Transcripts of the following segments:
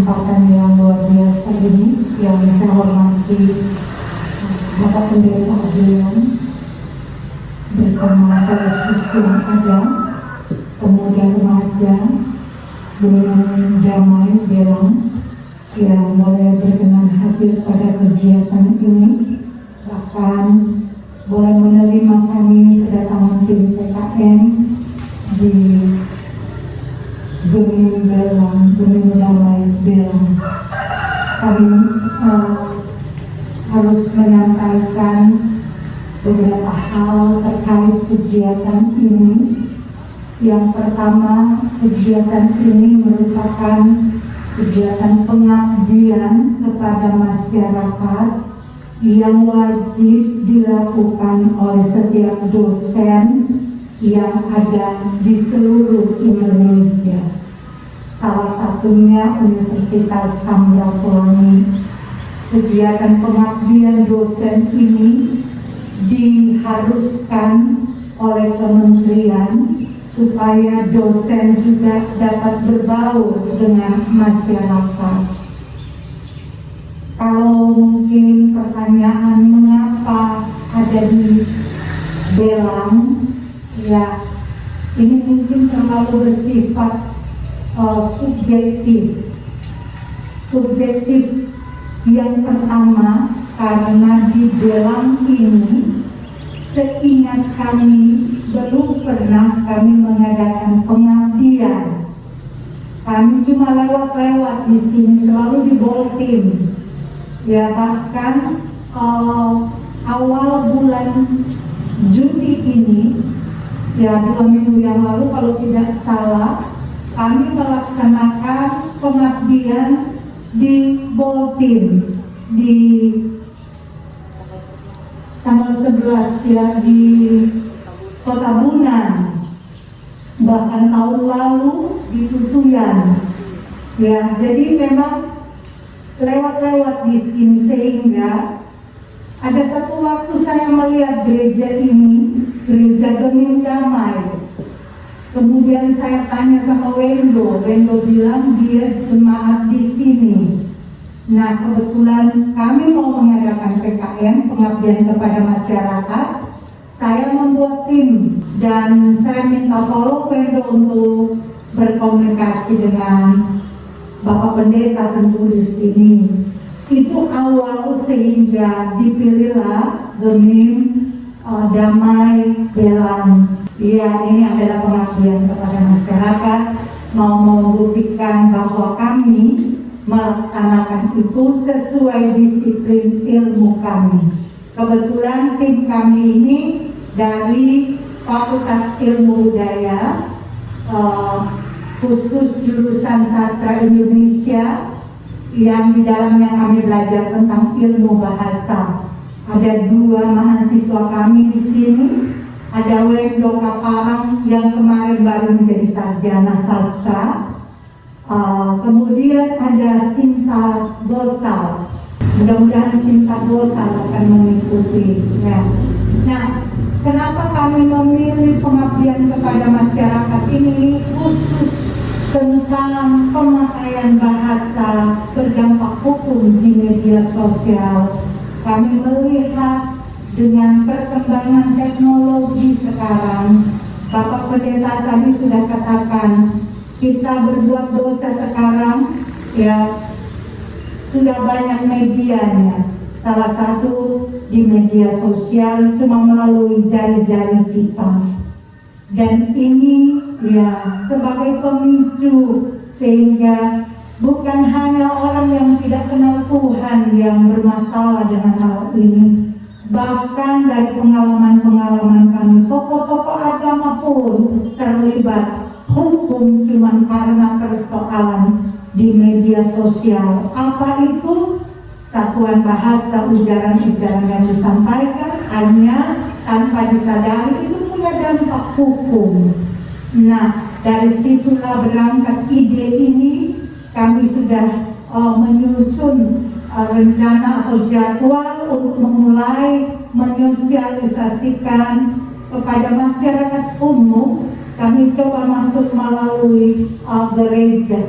kesempatan yang luar biasa ini yang saya hormati Bapak Pendeta Adrian bersama para siswa yang ada, pemuda remaja Gunung Damai Belang yang boleh berkenan hadir pada kegiatan ini, bahkan boleh menerima kami kedatangan tim PKM di Gunung Damai Belang. Kami harus menyampaikan beberapa hal terkait kegiatan ini. Yang pertama, kegiatan ini merupakan kegiatan pengabdian kepada masyarakat yang wajib dilakukan oleh setiap dosen yang ada di seluruh Indonesia. Salah satunya Universitas Samratulangi. Kegiatan pengabdian dosen ini diharuskan oleh kementerian supaya dosen juga dapat berbaur dengan masyarakat. Kalau mungkin pertanyaan mengapa ada di Belang, ya ini mungkin terlalu bersifat subjektif. Yang pertama, karena di Belang ini seingat kami belum pernah kami mengadakan pengabdian. Kami cuma lewat-lewat di sini, selalu di Boltim. Ya, bahkan awal bulan Juni ini, ya 2 minggu yang lalu kalau tidak salah, kami melaksanakan pengabdian di Boltim di tanggal 11 ya, di Kota Bunan. Bahkan tahun lalu di Tutuyan. Ya, jadi memang lewat-lewat di sini, sehingga ada satu waktu saya melihat gereja ini, gereja Gunung Damai. Kemudian saya tanya sama Wendo bilang dia jemaat di sini. Nah, kebetulan kami mau mengadakan PKM, pengabdian kepada masyarakat. Saya membuat tim dan saya minta tolong Wendo untuk berkomunikasi dengan Bapak Pendeta tentu di sini. Itu awal sehingga dipilihlah Gunung Damai Belang. Ya, ini adalah pengabdian kepada masyarakat, mau membuktikan bahwa kami melaksanakan itu sesuai disiplin ilmu kami. Kebetulan tim kami ini dari Fakultas Ilmu Budaya, khusus jurusan Sastra Indonesia, yang di dalamnya kami belajar tentang ilmu bahasa. Ada 2 mahasiswa kami di sini. Ada Wendo Kaparang yang kemarin baru menjadi sarjana sastra. Kemudian ada Sinta Gosal. Mudah-mudahan Sinta Gosal akan mengikuti. Ya. Nah, kenapa kami memilih pengabdian kepada masyarakat ini khusus tentang pemakaian bahasa berdampak hukum di media sosial? Kami melihat dengan perkembangan teknologi sekarang, Bapak Pendeta tadi sudah katakan, kita berbuat dosa sekarang, ya sudah banyak medianya. Salah satu di media sosial cuma melalui jari-jari kita. Dan ini ya sebagai pemicu sehingga bukan hanya orang yang tidak kenal Tuhan yang bermasalah dengan hal ini. Bahkan dari pengalaman-pengalaman kami, tokoh-tokoh agama pun terlibat hukum cuma karena persoalan di media sosial. Apa itu? Satuan bahasa, ujaran-ujaran yang disampaikan hanya tanpa disadari itu punya dampak hukum. Nah, dari situlah berangkat ide ini. Kami sudah menyusun rencana atau jadwal untuk memulai menyosialisasikan kepada masyarakat umum. Kami coba masuk melalui gereja.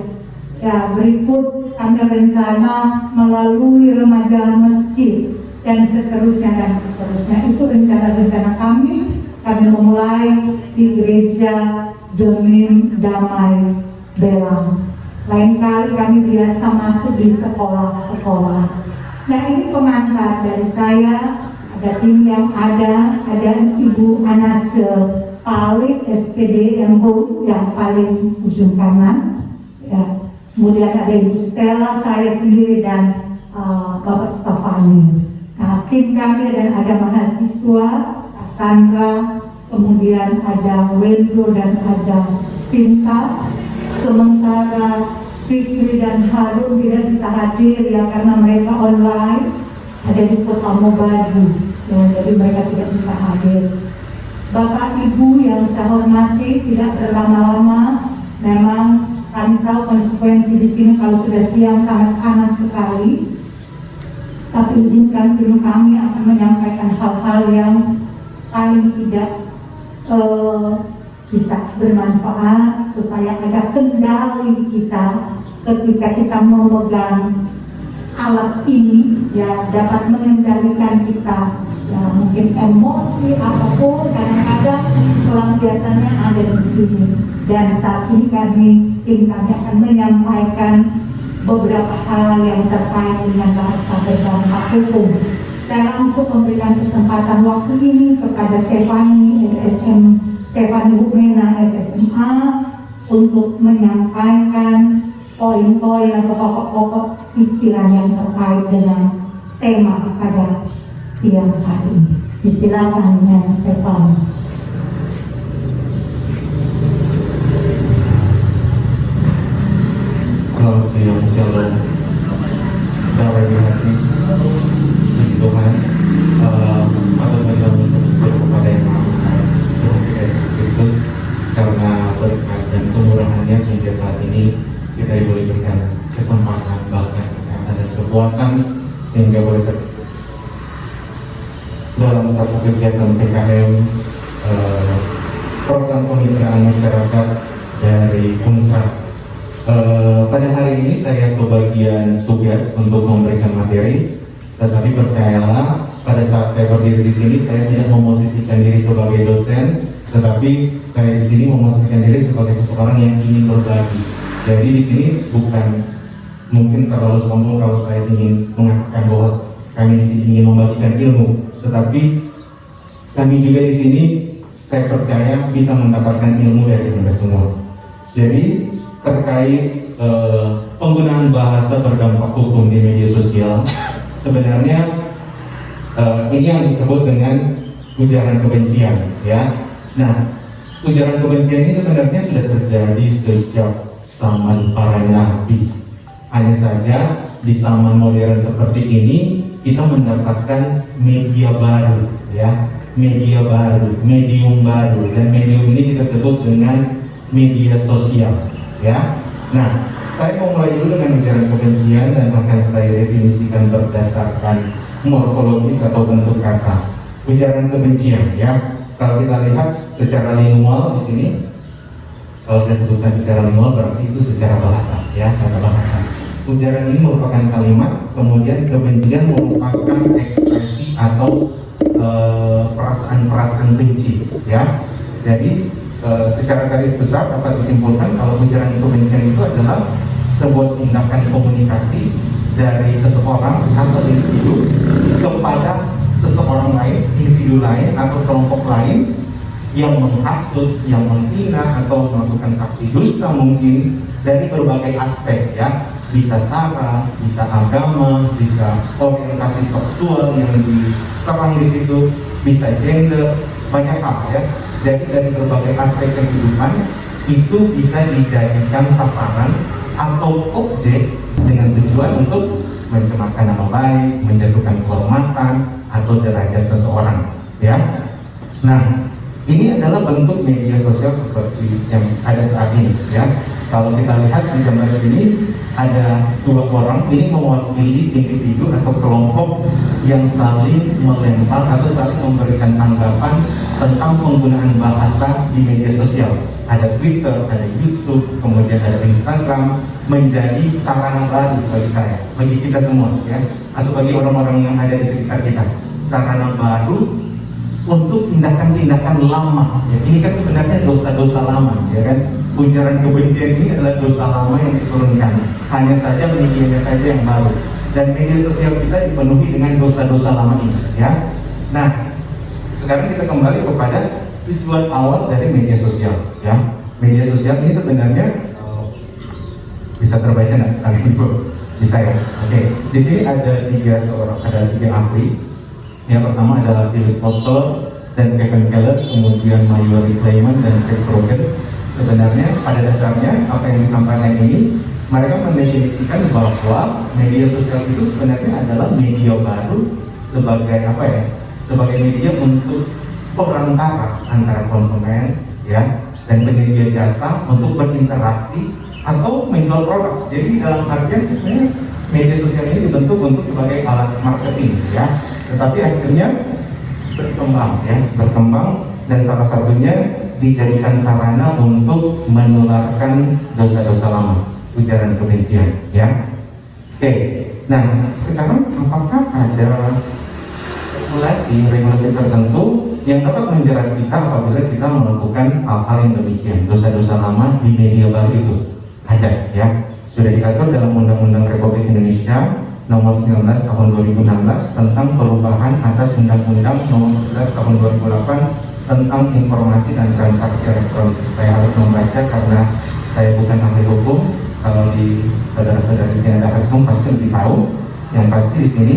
Ya, berikut kami rencana melalui remaja masjid dan seterusnya. Itu rencana-rencana kami memulai di gereja Demim Damai Belang. Lain kali kami biasa masuk di sekolah-sekolah. Nah, ini pengantar dari saya, ada tim yang ada Ibu Anace Palik SPD MHU yang paling ujung kanan, ya. Kemudian ada Ibu Stella, saya sendiri, dan Bapak Stefani. Nah, tim kami dan ada mahasiswa, Sandra, kemudian ada Wendro dan ada Sinta. Sementara Fikri dan Harun tidak bisa hadir ya karena mereka online, ada di Kota Mobadi, ya, jadi mereka tidak bisa hadir. Bapak Ibu yang saya hormati, tidak berlama-lama, memang kami tahu konsekuensi di sini kalau sudah siang sangat panas sekali. Tapi izinkan dulu kami akan menyampaikan hal-hal yang paling tidak bisa bermanfaat supaya ada kendali kita ketika kita memegang alat ini, ya, dapat mengendalikan kita, ya, mungkin emosi apapun kadang-kadang pelampiasannya ada di sini. Dan saat ini tim kami akan menyampaikan beberapa hal yang terkait dengan bahasa berdampak hukum. Saya langsung memberikan kesempatan waktu ini kepada Stefani Bumena SSMA untuk menyampaikan poin-poin atau pokok-pokok pikiran yang terkait dengan tema pada siang hari ini. Disilakan Stefani. Selamat siang, shalom. Damai di hati, puji Tuhan. Patut kita bersyukur kepada Yang Maha Esa, Tuhan kita Yesus Kristus, karena berkat dan kemurahannya sehingga saat ini kita diberikan kesempatan, bahkan kesehatan dan kekuatan sehingga boleh dalam satu kegiatan PKM, program kemitraan masyarakat dari UNSA. Pada hari ini saya kebagian tugas untuk memberikan materi, tetapi percayalah pada saat saya berdiri di sini saya tidak memosisikan diri sebagai dosen, tetapi saya di sini memosisikan diri sebagai seseorang yang ingin berbagi. Jadi di sini bukan mungkin terlalu sombong kalau saya ingin mengatakan bahwa kami di sini ingin membagikan ilmu, tetapi kami juga di sini saya percaya bisa mendapatkan ilmu dari Anda semua. Jadi terkait penggunaan bahasa berdampak hukum di media sosial, sebenarnya ini yang disebut dengan ujaran kebencian, ya. Nah, ujaran kebencian ini sebenarnya sudah terjadi sejak zaman para nabi. Hanya saja di zaman modern seperti ini kita mendapatkan media baru, ya, media baru, medium baru, dan medium ini kita sebut dengan media sosial. Ya, nah, saya mau mulai dulu dengan ujaran kebencian dan akan saya definisikan berdasarkan morfologis atau bentuk kata. Ujaran kebencian, ya. Kalau kita lihat secara lingual di sini, kalau saya sebutkan secara lingual berarti itu secara bahasa, ya, kata bahasa. Ujaran ini merupakan kalimat, kemudian kebencian merupakan ekspresi atau perasaan-perasaan benci, ya. Jadi secara garis besar dapat disimpulkan kalau ujaran kebencian itu adalah sebuah tindakan komunikasi dari seseorang atau individu kepada seseorang lain, individu lain atau kelompok lain yang menghasut, yang menghina atau melakukan aksi dusta mungkin dari berbagai aspek, ya. Bisa sara, bisa agama, bisa orientasi seksual yang diserang di situ, bisa gender, banyak hal, ya. Jadi dari berbagai aspek kehidupan itu bisa dijadikan sasaran atau objek dengan tujuan untuk mencemarkan nama baik, menjatuhkan kehormatan atau derajat seseorang, ya. Nah, ini adalah bentuk media sosial seperti yang ada saat ini, ya. Kalau kita lihat di gambar ini ada dua orang, ini mewakili individu atau kelompok yang saling melempar atau saling memberikan tanggapan tentang penggunaan bahasa di media sosial. Ada Twitter, ada YouTube, kemudian ada Instagram, menjadi sarana baru bagi saya, bagi kita semua, ya, atau bagi orang-orang yang ada di sekitar kita. Sarana baru untuk tindakan-tindakan lama. Ya, ini kan sebenarnya dosa-dosa lama, ya kan? Ujaran kebencian ini adalah dosa lama yang diturunkan. Hanya saja medianya saja yang baru. Dan media sosial kita dipenuhi dengan dosa-dosa lama ini, ya. Nah, sekarang kita kembali kepada tujuan awal dari media sosial, ya. Media sosial ini sebenarnya bisa terbaca nggak? Bisa ya. Oke. Di sini ada tiga ahli. Yang pertama adalah Philip Kotler dan Kevin Keller, kemudian Mayuri Kleiman dan Chris Brogan. Sebenarnya pada dasarnya apa yang disampaikan ini, mereka mendefinisikan bahwa media sosial itu sebenarnya adalah media baru sebagai apa ya? Sebagai media untuk perantara antara konsumen, ya, dan penyedia jasa untuk berinteraksi atau menjual produk. Jadi dalam artian sebenarnya media sosial ini dibentuk untuk sebagai alat marketing, ya. Tetapi akhirnya berkembang dan salah satunya dijadikan sarana untuk menularkan dosa-dosa lama, ujaran kebencian, ya. Oke, nah sekarang apakah ada regulasi tertentu yang dapat menjerat kita apabila kita melakukan hal-hal yang demikian, dosa-dosa lama di media baru itu? Ada, ya. Sudah diatur dalam Undang-Undang Republik Indonesia Nomor 19 Tahun 2016 tentang perubahan atas Undang-Undang Nomor 11 Tahun 2008 tentang informasi dan transaksi elektronik. Saya harus membaca karena saya bukan ahli hukum. Kalau di saudara-saudara di sini ada hukum pasti lebih tahu. Yang pasti di sini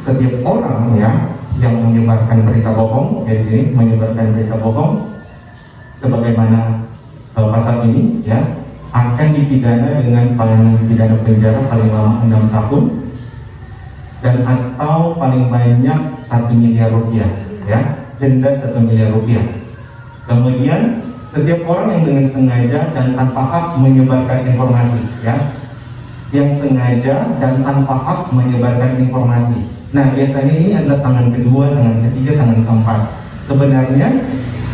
setiap orang, ya, yang menyebarkan berita bohong, ya, di sini menyebarkan berita bohong sebagaimana pasal ini, ya, akan dipidana dengan pidana penjara paling lama 6 tahun dan atau paling banyak 1 miliar rupiah, ya, denda 1 miliar rupiah. Kemudian setiap orang yang dengan sengaja dan tanpa hak menyebarkan informasi, ya, yang sengaja dan tanpa hak menyebarkan informasi. Nah, biasanya ini adalah tangan kedua, tangan ketiga, tangan keempat. Sebenarnya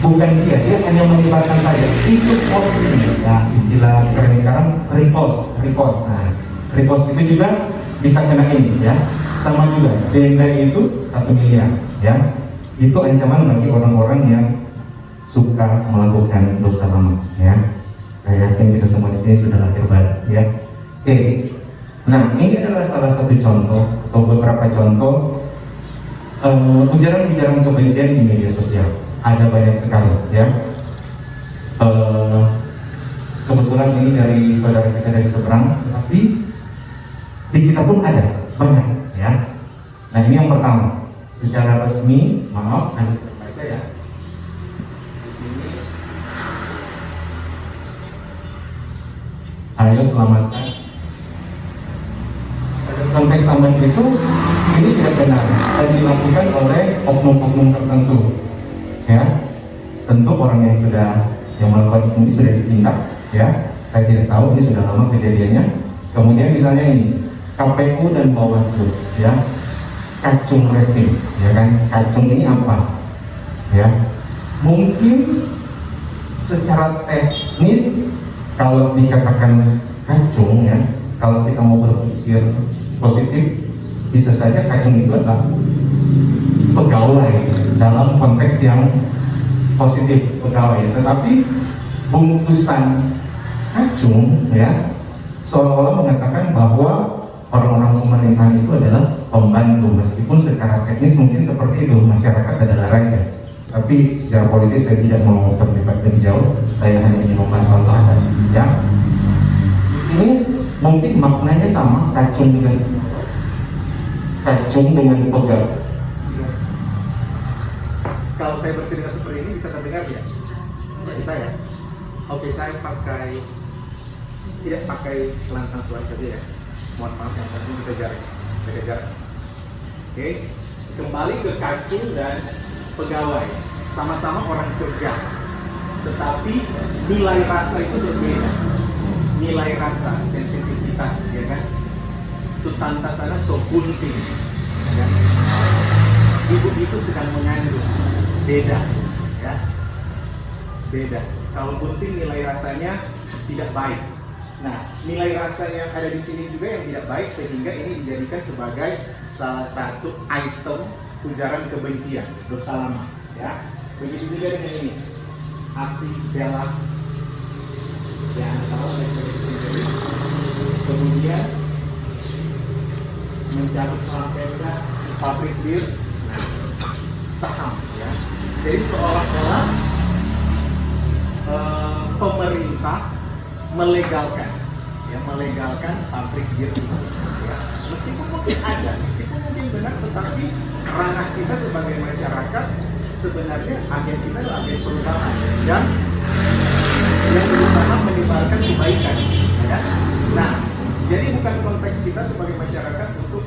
bukan dia hanya menyebarkan saja. Itu posting, ya, istilah keren sekarang repost. Nah, repost itu juga bisa kena ini, ya. Sama juga, denda itu 1 miliar, ya. Itu ancaman bagi orang-orang yang suka melakukan dosa lama, ya. Saya yakin kita semua di sini sudah lahir baru, ya. Oke. Nah, ini adalah salah satu contoh atau beberapa contoh ujaran-ujaran kebencian di media sosial. Ada banyak sekali, ya. Kebetulan ini dari saudara kita dari seberang, tapi di kita pun ada banyak, ya. Nah, ini yang pertama, secara resmi, maaf, Anda bisa baca, ya. Di sini, ayo selamatkan. Konteks sambat itu ini tidak benar dan dilakukan oleh oknum-oknum tertentu, ya. Tentu orang yang melakukan ini sudah ditindak, ya. Saya tidak tahu, ini sudah lama kejadiannya. Kemudian misalnya ini KPU dan Bawaslu, ya, kacung racing, ya kan. Kacung ini apa, ya? Mungkin secara teknis kalau dikatakan kacung, ya, kalau kita mau berpikir positif, bisa saja kacung itu adalah pegawai dalam konteks yang positif, pegawai. Tetapi bungkusan kacung, ya, seolah-olah mengatakan bahwa orang-orang pemerintahan itu adalah pembantu, meskipun secara teknis mungkin seperti itu, masyarakat adalah raja. Tapi secara politis saya tidak mau terlibat lebih jauh, saya hanya ingin membahas soal bahasa, ya. Di sini mungkin maknanya sama, kacung dengan pegang. Kalau saya bercerita seperti ini bisa terdengar ya? Bisa ya? Oke, saya tidak pakai lantang suara saja, ya. Mohon maaf, yang penting kita jarak. Oke, kembali ke kacung dan pegawai, sama-sama orang kerja, tetapi nilai rasa itu berbeda. nilai rasa, sensitivitas, ya kan? Itu tanta sana so bunting, ya kan? Ibu itu sedang mengandung, beda, ya, beda. Kalau bunting nilai rasanya tidak baik. Nah, nilai rasanya ada di sini juga yang tidak baik sehingga ini dijadikan sebagai salah satu item ujaran kebencian, dosa lama, ya. Begitu juga dengan ini, aksi bela, ya, tahu sendiri. Kemudian mencabut saham Pemda, pabrik bir, saham, ya. Jadi seolah-olah pemerintah melegalkan, ya, melegalkan pabrik bir itu, ya. Meskipun mungkin ada, meskipun mungkin benar, tetapi ranah kita sebagai masyarakat sebenarnya agen kita adalah agen perubahan yang berusaha menyebarkan kebaikan, ya. Nah, jadi bukan konteks kita sebagai masyarakat untuk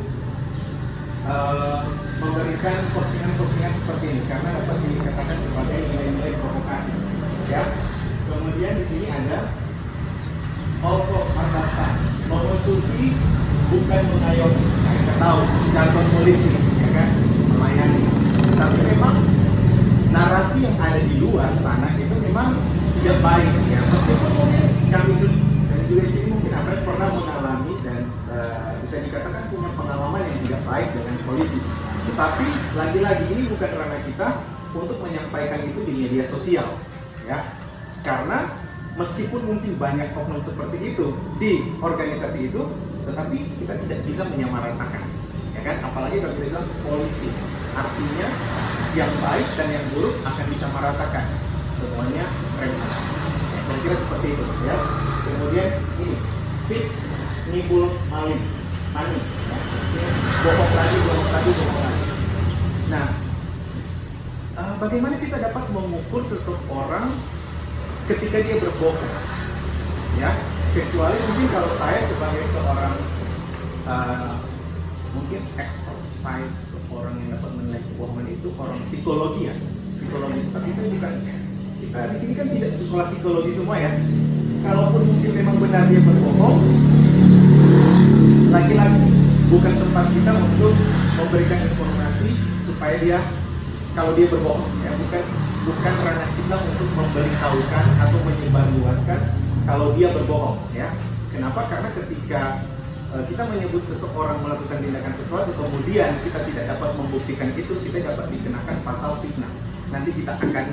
memberikan postingan-postingan seperti ini karena dapat dikatakan sebagai nilai-nilai provokasi, ya. Kemudian di sini ada Olko Mardastan, mengusuti bukan mengayomi. Nah, kita tahu jargon polisi, ya kan, melayani. Tapi memang narasi yang ada di luar sana itu memang tidak baik, ya. Meskipun mungkin kami dan juga di sini mungkin akan pernah mengalami dan bisa dikatakan punya pengalaman yang tidak baik dengan polisi. Tetapi lagi-lagi ini bukan ranah kita untuk menyampaikan itu di media sosial, ya. Karena meskipun mungkin banyak oknum seperti itu di organisasi itu, tetapi kita tidak bisa menyamaratakan, ya kan? Apalagi kalau kita bilang polisi, artinya yang baik dan yang buruk akan disamaratakan, semuanya rema. Ya, kira seperti itu, ya. Kemudian ini fix nibul maling, money, ya. Bohong lagi. Nah, bagaimana kita dapat mengukur seseorang ketika dia berbohong, ya, kecuali mungkin kalau saya sebagai seorang mungkin expertise orang yang dapat menilai kebohongan itu orang psikologi, ya, psikologi. Tapi saya bukan, kita di sini kan tidak sekolah psikologi semua, ya. Kalaupun mungkin memang benar dia berbohong, lagi-lagi bukan tempat kita untuk memberikan informasi supaya dia, kalau dia berbohong, ya, bukan ranah kita untuk memberitahukan atau menyebarluaskan kalau dia berbohong, ya. Kenapa? Karena ketika kita menyebut seseorang melakukan tindakan sesuatu kemudian kita tidak dapat membuktikan itu, kita dapat dikenakan pasal fitnah. Nanti kita akan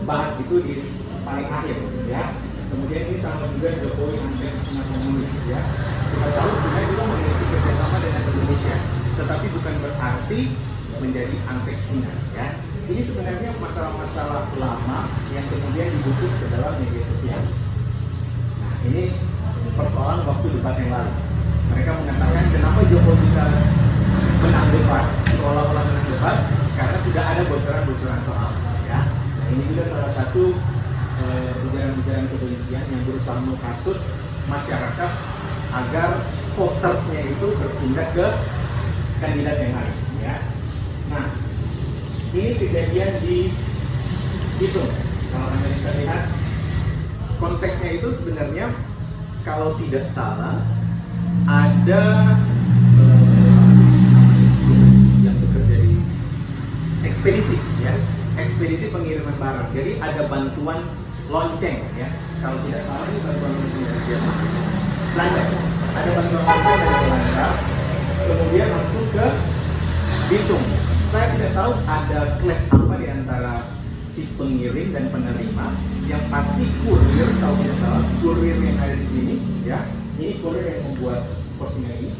bahas itu di paling akhir, ya. Kemudian ini sama juga Jokowi antek Cina komunis, ya. Kita tahu sebenarnya juga memiliki kerjasama dengan Indonesia, tetapi bukan berarti menjadi antek Cina, ya. Ini sebenarnya masalah-masalah lama yang kemudian dibungkus ke dalam media sosial. Nah, ini persoalan waktu debat yang lalu. Mereka mengatakan kenapa Jokowi bisa menang debat, seolah-olah menang debat, karena sudah ada bocoran-bocoran soal, ya. Nah, ini juga salah satu ujaran-ujaran kebencian yang berusaha menghasut masyarakat agar votersnya itu berpindah ke kandidat yang lain, ya. Nah, ini kejadian di Bitung. Kalau Anda bisa lihat konteksnya itu sebenarnya kalau tidak salah ada yang bekerja di ekspedisi, ya, ekspedisi pengiriman barang. Jadi ada bantuan lonceng, ya. Kalau tidak salah ini bantuan lonceng dari Jerman, Belanda. Ada bantuan lonceng dari Belanda. Kemudian langsung ke Bitung. Saya tidak tahu ada kelas apa di antara si pengirim dan penerima. Yang pasti kurir, kalau tidak salah, kurir yang ada di sini, ya, ini kurir yang membuat postingan ini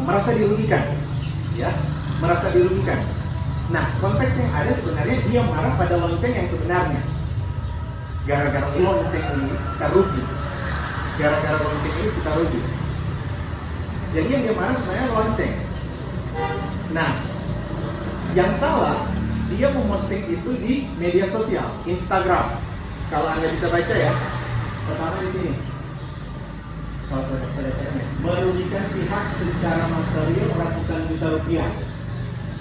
merasa dirugikan, ya, merasa dirugikan. Nah, konteks yang ada sebenarnya dia marah pada lonceng yang sebenarnya. Gara-gara lonceng ini kita rugi. Gara-gara lonceng ini kita rugi. Jadi yang dia marah sebenarnya lonceng. Nah, yang salah dia memposting itu di media sosial, Instagram. Kalau Anda bisa baca, ya, pertama di sini. Kalau saya baca, merugikan pihak secara material ratusan juta rupiah.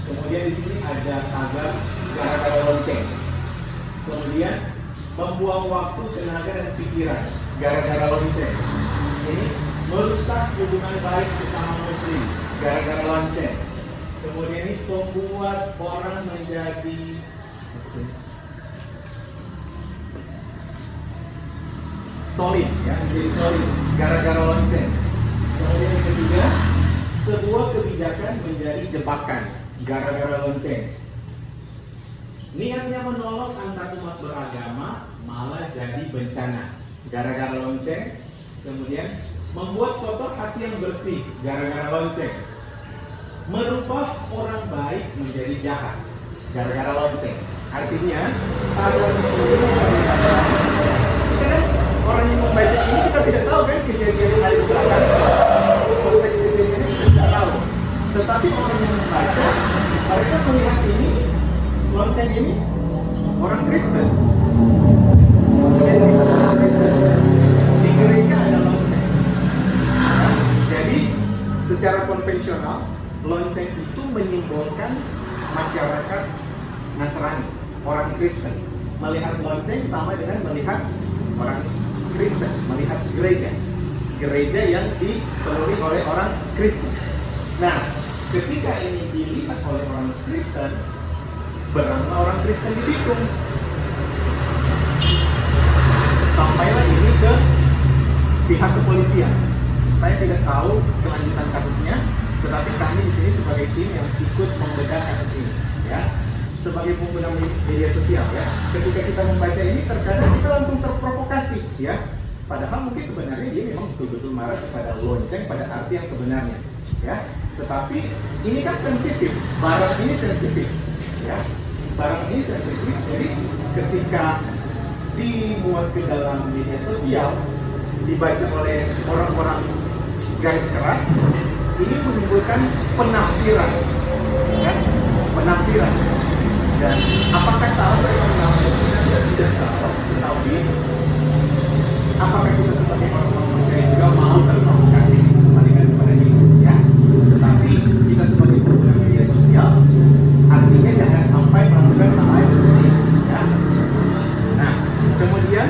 Kemudian di sini ada tagar gara-gara lonceng. Kemudian membuang waktu, tenaga dan pikiran. gara-gara lonceng. Ini merusak hubungan baik sesama muslim gara-gara lonceng. Kemudian ini membuat orang menjadi solid, ya, menjadi solid gara-gara lonceng. Kemudian yang ketiga, sebuah kebijakan menjadi jebakan gara-gara lonceng. Niatnya menolong antar umat beragama malah jadi bencana gara-gara lonceng. Kemudian membuat kotor hati yang bersih gara-gara lonceng. Merubah orang baik menjadi jahat gara-gara lonceng. Artinya ada kadang orang yang membaca ini kita tidak tahu kan kejadian hari belakang, konteks kejadian ini kita tidak tahu. Tetapi orang yang membaca, mereka melihat ini lonceng ini orang Kristen. Kemudian kita orang Kristen di gereja ada lonceng. Jadi secara konvensional lonceng itu menyimbolkan masyarakat Nasrani, orang Kristen. Melihat lonceng sama dengan melihat orang Kristen, melihat gereja. Gereja yang dipenuhi oleh orang Kristen. Nah, ketika ini dilihat oleh orang Kristen, beranglah orang Kristen ditikung. Sampailah ini ke pihak kepolisian. Saya tidak tahu kelanjutan kasusnya, tetapi kami di sini sebagai tim yang ikut membedah kasus ini, ya. Sebagai pengguna media sosial, ya. Ketika kita membaca ini, terkadang kita langsung terprovokasi, ya. Padahal mungkin sebenarnya dia memang betul-betul marah kepada lonceng pada arti yang sebenarnya, ya. Tetapi ini kan sensitif, barang ini sensitif, ya. Barang ini sensitif, jadi ketika dimuat ke dalam media sosial, dibaca oleh orang-orang garis keras, ini menimbulkan penafsiran, ya, penafsiran. Dan apakah salah mereka menafsirkan? Tidak salah, tetapi apakah kita sebagai orang-orang percaya juga mau terprovokasi kembalikan kepada diri, ya? Tetapi kita sebagai pengguna media sosial, artinya jangan sampai melakukan hal seperti ini, ya. Nah, kemudian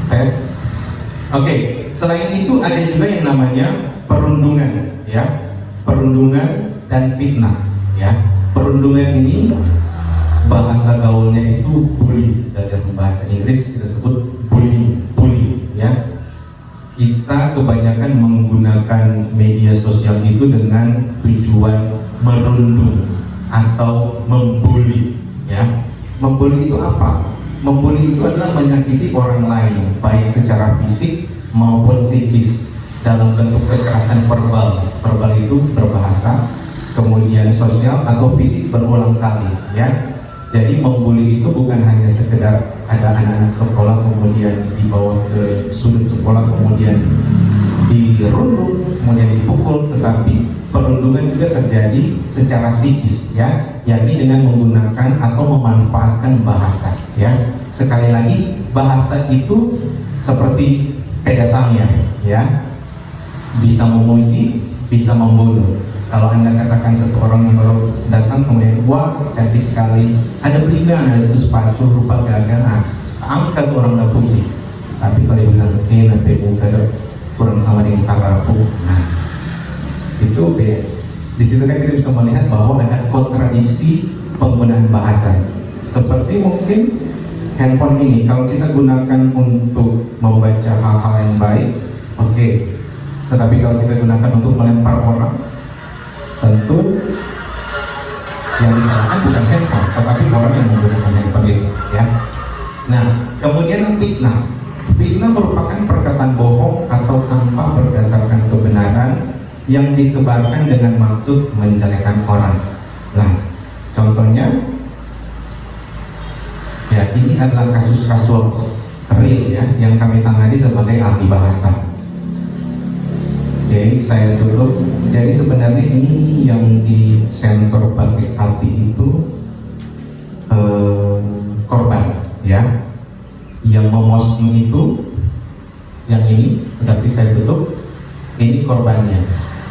tes. Oke, selain itu ada juga yang namanya perundungan, ya. Perundungan dan fitnah, ya. Perundungan ini bahasa gaulnya itu bully, dalam bahasa Inggris kita sebut bully, ya. Kita kebanyakan menggunakan media sosial itu dengan tujuan merundung atau membuli, ya. Membuli itu apa? Membuli itu adalah menyakiti orang lain, baik secara fisik maupun psikis, dalam bentuk kekerasan verbal. Verbal itu berbahasa, kemudian sosial atau fisik berulang kali, ya. Jadi membuli itu bukan hanya sekedar ada anak-anak sekolah kemudian dibawa ke sudut sekolah kemudian dirundung kemudian dipukul, tetapi perundungan juga terjadi secara psikis, ya, yakni dengan menggunakan atau memanfaatkan bahasa, ya. Sekali lagi, bahasa itu seperti pedasangnya, ya, bisa memuji, bisa membunuh. Kalau Anda katakan seseorang yang baru datang kemudian, wah cantik sekali, ada berikan, ada itu sepatu rupa gagah, angkat orang dah puji. Tapi kalau bilang, nanti muka kurang sama dengan karapu, nah itu beda. Di situ kan kita bisa melihat bahwa ada kontradiksi penggunaan bahasa. Seperti mungkin handphone ini, kalau kita gunakan untuk membaca hal-hal yang baik, oke. Tetapi kalau kita gunakan untuk melempar orang, tentu yang disalahkan bukan handphone, tetapi orang yang menggunakan handphone itu, ya. Nah, kemudian fitnah. Fitnah merupakan perkataan bohong atau tanpa berdasarkan kebenaran yang disebarkan dengan maksud menjelekan orang. Nah, contohnya, ya ini adalah kasus-kasus real, ya, yang kami tangani sebagai ahli bahasa. Jadi saya tutup. Jadi sebenarnya ini yang disensor pakai hati itu korban, ya. Yang memosting itu yang ini, tetapi saya tutup. Ini korbannya,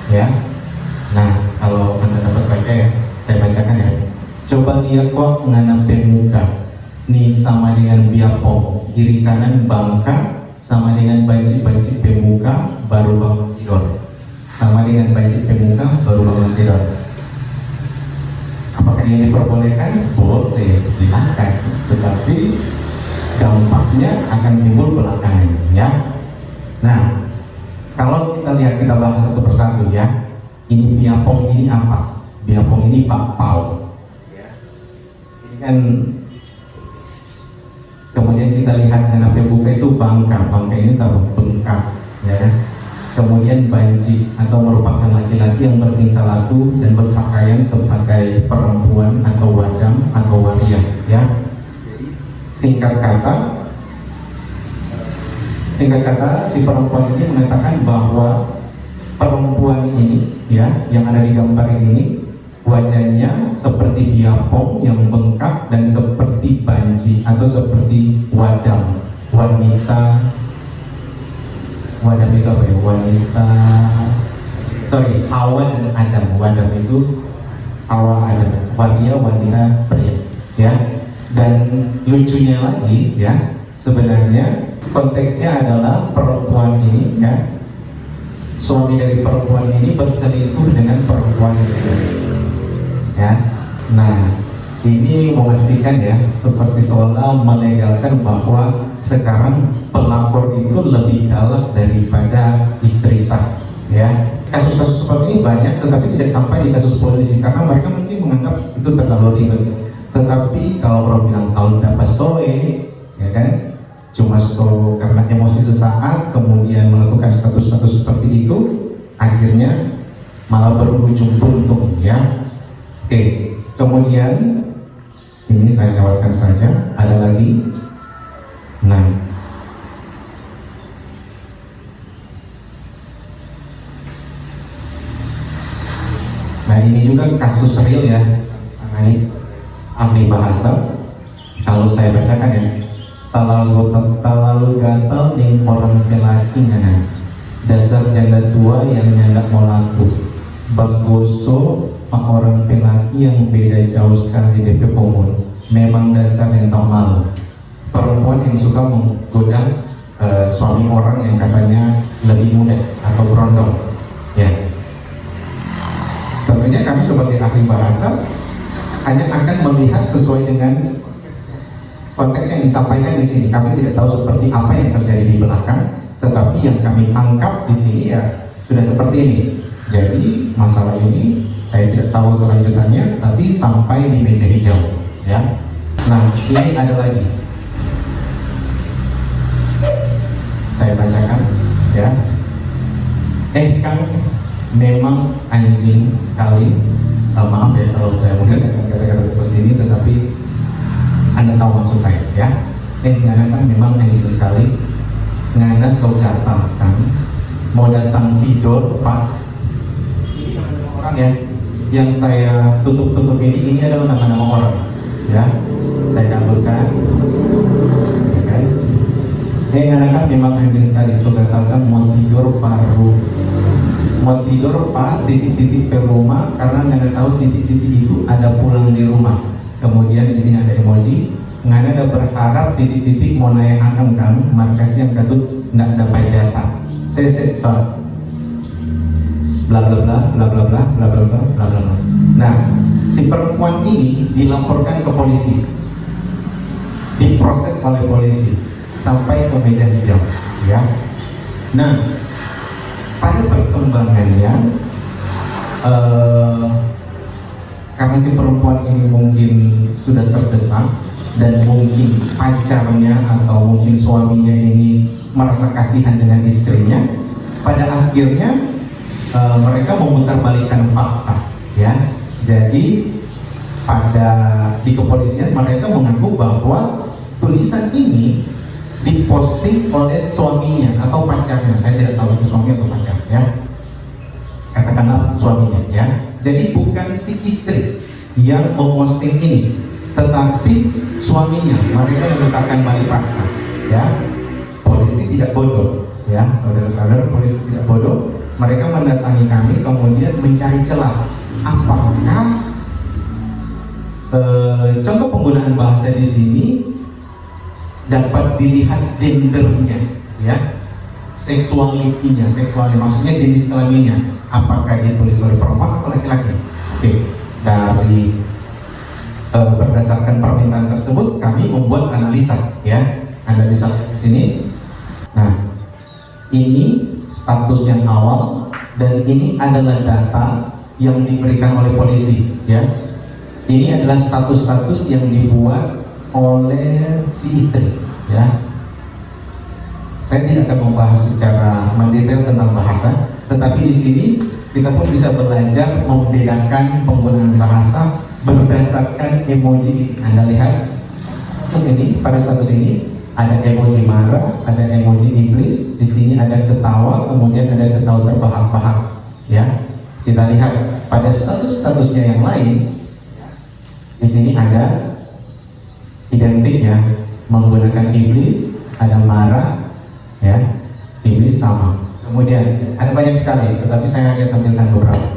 ya. Nah, kalau Anda dapat baca, ya, saya bacakan, ya. Coba lihat kok nganapin muka Ni sama dengan biapong, kiri kanan bangka, sama dengan banci-banci pemuka, baru bangun tidur. Sama dengan banci pemuka, baru bangun tidur. Apakah ini diperbolehkan? Boleh, silakan. Tetapi dampaknya akan timbul belakangan, ya. Nah, kalau kita lihat, kita bahas satu persatu, ya. Ini biapong ini apa? Biapong ini bakpao. Ini kan. Kemudian kita lihat dengan buka itu bangka ini taruh bengkak, ya. Kemudian banci atau merupakan laki-laki yang bertingkah laku dan berpakaian sebagai perempuan atau wadam atau waria, ya. Singkat kata si perempuan ini mengatakan bahwa perempuan ini, ya, yang ada di gambar ini wajahnya seperti biapong yang bengkak dan seperti banci atau seperti wadam, wanita itu apa ya? Hawa dan Adam. Wadam itu Hawa, Adam. Waria, wanita, pria, ya. Dan lucunya lagi, ya, sebenarnya konteksnya adalah perempuan ini, ya, suami dari perempuan ini berselingkuh dengan perempuan itu, ya. Nah, ini memastikan, ya, seperti seolah melegalkan bahwa sekarang pelapor itu lebih galak daripada istri sah, ya. Kasus-kasus seperti ini banyak, tetapi tidak sampai di kasus polisi karena mereka mungkin menganggap itu terlalu ribet. Tetapi kalau orang bilang kalau dapat soe, ya kan, cuma karena emosi sesaat kemudian melakukan status-status seperti itu, akhirnya malah berujung buntung, ya. Oke, kemudian ini saya lewatkan saja. Ada lagi. Nah, ini juga kasus real, ya. Ini ahli bahasa. Kalau saya bacakan, ya, talalu gatal ning orang pelaki ngana, dasar janda tua yang nyandak mau laku, bagoso pak orang pelaki yang beda jauh sekali DP umur, memang dasar yang tak malu. Perempuan yang suka menggoda suami orang yang katanya lebih muda atau berondong, ya. Tentunya kami sebagai ahli bahasa hanya akan melihat sesuai dengan konteks yang disampaikan di sini. Kami tidak tahu seperti apa yang terjadi di belakang, tetapi yang kami tangkap di sini, ya, sudah seperti ini. Jadi masalah ini saya tidak tahu kelanjutannya, tapi sampai di meja hijau, ya. Nah, ini ada lagi. Saya bacakan, ya. Kang, memang anjing sekali. Maaf, ya, kalau saya menggunakan kata-kata seperti ini, tetapi Anda tahu maksud saya, ya. Ngana kan memang anjing sekali. Ngana so datang kan, mau datang tidur, Pak. Ini nama-nama orang, ya, yang saya tutup ini adalah nama-nama orang, ya. Saya kabulkan, ya kan. Ngana kan memang anjing sekali. So datang kan mau tidur paru. Mau tidur Pak, titik-titik ke rumah karena Ngana tahu titik-titik itu ada pulang di rumah. Kemudian di sini ada emoji. Ngana ada berharap titik-titik mau naik akam kan, markasnya katut nggak dapat jatah. Seset soal bla bla bla bla bla bla bla bla bla bla bla. Nah, si perempuan ini dilaporkan ke polisi, diproses oleh polisi sampai ke meja hijau, ya. Nah, pada perkembangannya, karena si perempuan ini mungkin sudah terdesak dan mungkin pacarnya atau mungkin suaminya ini merasa kasihan dengan istrinya, pada akhirnya mereka memutarbalikkan fakta, ya. Jadi di kepolisian mereka mengaku bahwa tulisan ini diposting oleh suaminya atau pacarnya. Saya tidak tahu itu suami atau pacar, ya. Katakanlah suaminya, ya. Jadi bukan si istri yang memposting ini, tetapi suaminya. Mereka menggunakan balik fakta, ya. Polisi tidak bodoh, ya, saudara-saudara. Polisi tidak bodoh. Mereka mendatangi kami kemudian mencari celah. Apakah contoh penggunaan bahasa di sini dapat dilihat gendernya, ya, seksualitinya, maksudnya jenis kelaminnya, apakah dia tulis oleh perempuan atau laki-laki. Oke, dari berdasarkan permintaan tersebut kami membuat analisa, ya. Anda bisa lihat di sini. Nah, ini status yang awal dan ini adalah data yang diberikan oleh polisi, ya. Ini adalah status-status yang dibuat oleh si istri, ya. Saya tidak akan membahas secara mendetail tentang bahasa, tetapi di sini kita pun bisa belajar membedakan penggunaan bahasa berdasarkan emoji. Anda lihat status ini, pada status ini ada emoji marah, ada emoji iblis, di sini ada ketawa, kemudian ada ketawa terbahak-bahak, ya. Kita lihat pada status-statusnya yang lain, di sini ada identik, ya, menggunakan iblis, ada marah, ya, iblis sama. Kemudian ada banyak sekali, tetapi saya hanya tampilkan beberapa.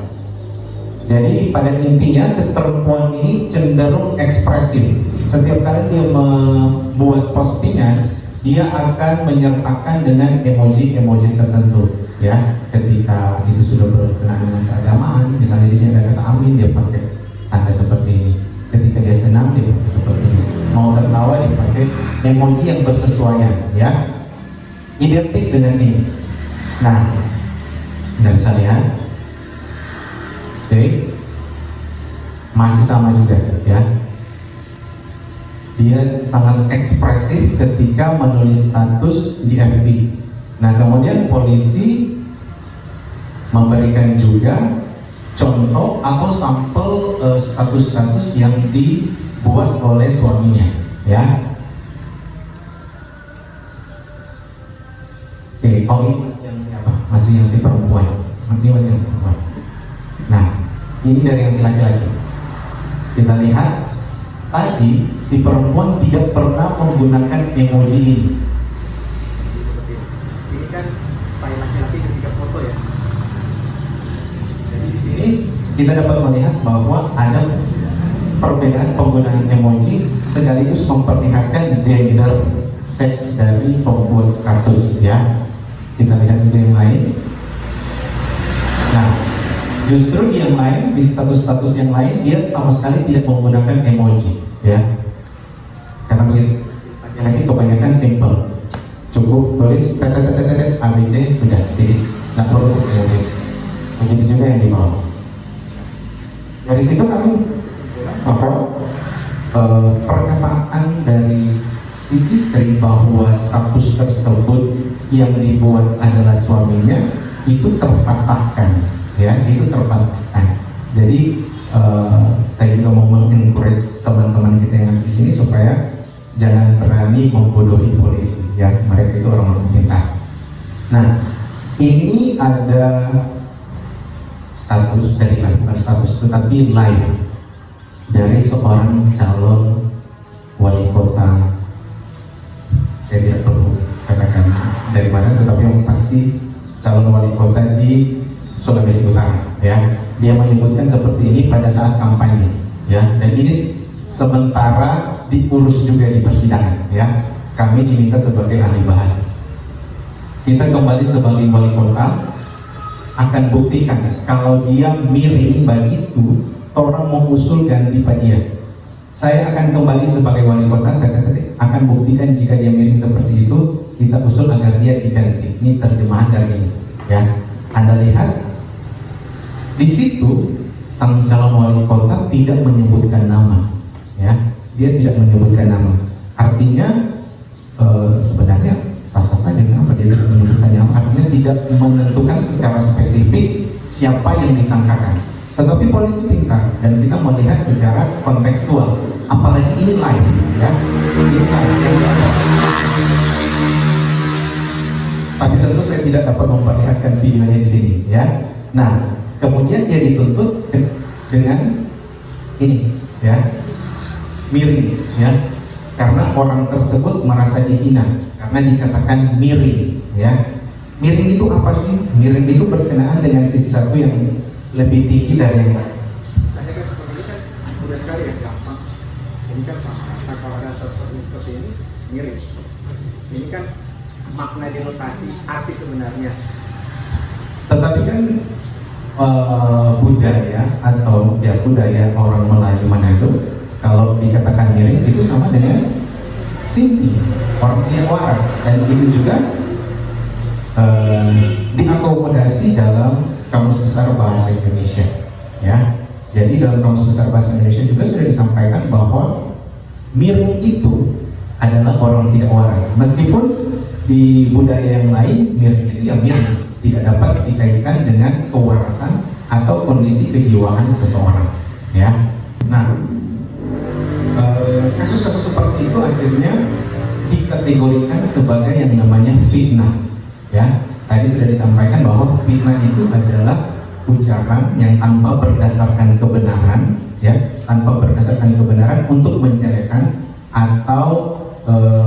Jadi pada intinya si perempuan ini cenderung ekspresif. Setiap kali dia membuat postingan, dia akan menyertakan dengan emoji-emoji tertentu, ya. Ketika itu sudah berkenaan dengan keagamaan, misalnya di sini ada kata amin, dia pakai tanda seperti ini. Ketika dia senang, dia pakai seperti ini. Mau tertawa, dia pakai emoji yang bersesuaian, ya, identik dengan ini. Nah, Anda bisa lihat, oke, masih sama juga, ya. Dia sangat ekspresif ketika menulis status di FB. Nah, kemudian polisi memberikan juga contoh atau sampel status-status yang dibuat oleh suaminya, ya. Oke, oh ini masih yang siapa? Masih yang si perempuan. Ini masih yang si perempuan. Nah, ini dari yang si laki-laki. Kita lihat tadi si perempuan tidak pernah menggunakan emoji ini. Ini kan style laki-laki ketika foto, ya. Jadi di sini kita dapat melihat bahwa ada perbedaan penggunaan emoji sekaligus memperlihatkan gender, seks dari pembuat status, ya. Kita lihat juga yang lain. Nah, justru di yang lain, di status-status yang lain, dia sama sekali tidak menggunakan emoji, ya. Karena begitu, lagi kebanyakan simple, cukup tulis ABC sudah, jadi nggak perlu emoji. Begitu juga yang di bawah. Dari situ kami bahwa pernyataan dari si istri bahwa status tersebut yang dibuat adalah suaminya itu terpatahkan, ya, itu terpatahkan. Jadi saya juga mau mengencourage teman-teman kita yang di sini supaya jangan berani membodohi polisi, ya, mereka itu orang-orang pintar. Nah, ini ada status dari bukan status tetapi live dari seorang calon wali kota. Saya tidak perlu katakan dari mana, tetapi yang pasti calon wali kota di Sulawesi Utara, ya. Dia menyebutkan seperti ini pada saat kampanye, ya, dan ini sementara diurus juga di persidangan, ya. Kami diminta sebagai ahli bahasa. Kita kembali sebagai wali kota akan buktikan kalau dia miring begitu, orang mau usul ganti pada dia. Saya akan kembali sebagai wali kota, akan buktikan jika dia miring seperti itu, kita usul agar dia diganti. Ini terjemahan dari ini, ya. Anda lihat di situ sang calon wali kota tidak menyebutkan nama, ya. Dia tidak menyebutkan nama. Artinya sebenarnya sah-sah saja kenapa dia tidak menyebutkan nama. Artinya tidak menentukan secara spesifik siapa yang disangkakan. Tetapi polisi pintar dan kita melihat secara kontekstual, apalagi ini live, ya, ini live. Tapi tentu saya tidak dapat memperlihatkan videonya di sini, ya. Nah, kemudian dia dituntut dengan ini, ya, miring, ya, karena orang tersebut merasa dihina karena dikatakan miring, ya. Miring itu apa sih? Miring itu berkenaan dengan sisi satu yang lebih tinggi dari yang lain. Misalnya kan seperti ini kan mudah sekali, ya, gampang. Ini kan sama. Nah, kalau ada sesuatu seperti ini miring. Ini kan makna denotasi arti sebenarnya. Tetapi kan budaya atau ya budaya orang Melayu Manado kalau dikatakan miring itu sama dengan Sinti, orang tidak waras, dan ini juga diakomodasi dalam Kamus Besar Bahasa Indonesia, ya. Jadi dalam Kamus Besar Bahasa Indonesia juga sudah disampaikan bahwa miring itu adalah orang tidak waras, meskipun di budaya yang lain miring itu ya miring, tidak dapat dikaitkan dengan kewarasan atau kondisi kejiwaan seseorang, ya. Nah, kasus-kasus seperti itu akhirnya dikategorikan sebagai yang namanya fitnah, ya. Tadi sudah disampaikan bahwa fitnah itu adalah ucapan yang tanpa berdasarkan kebenaran, ya, tanpa berdasarkan kebenaran untuk menjelekan atau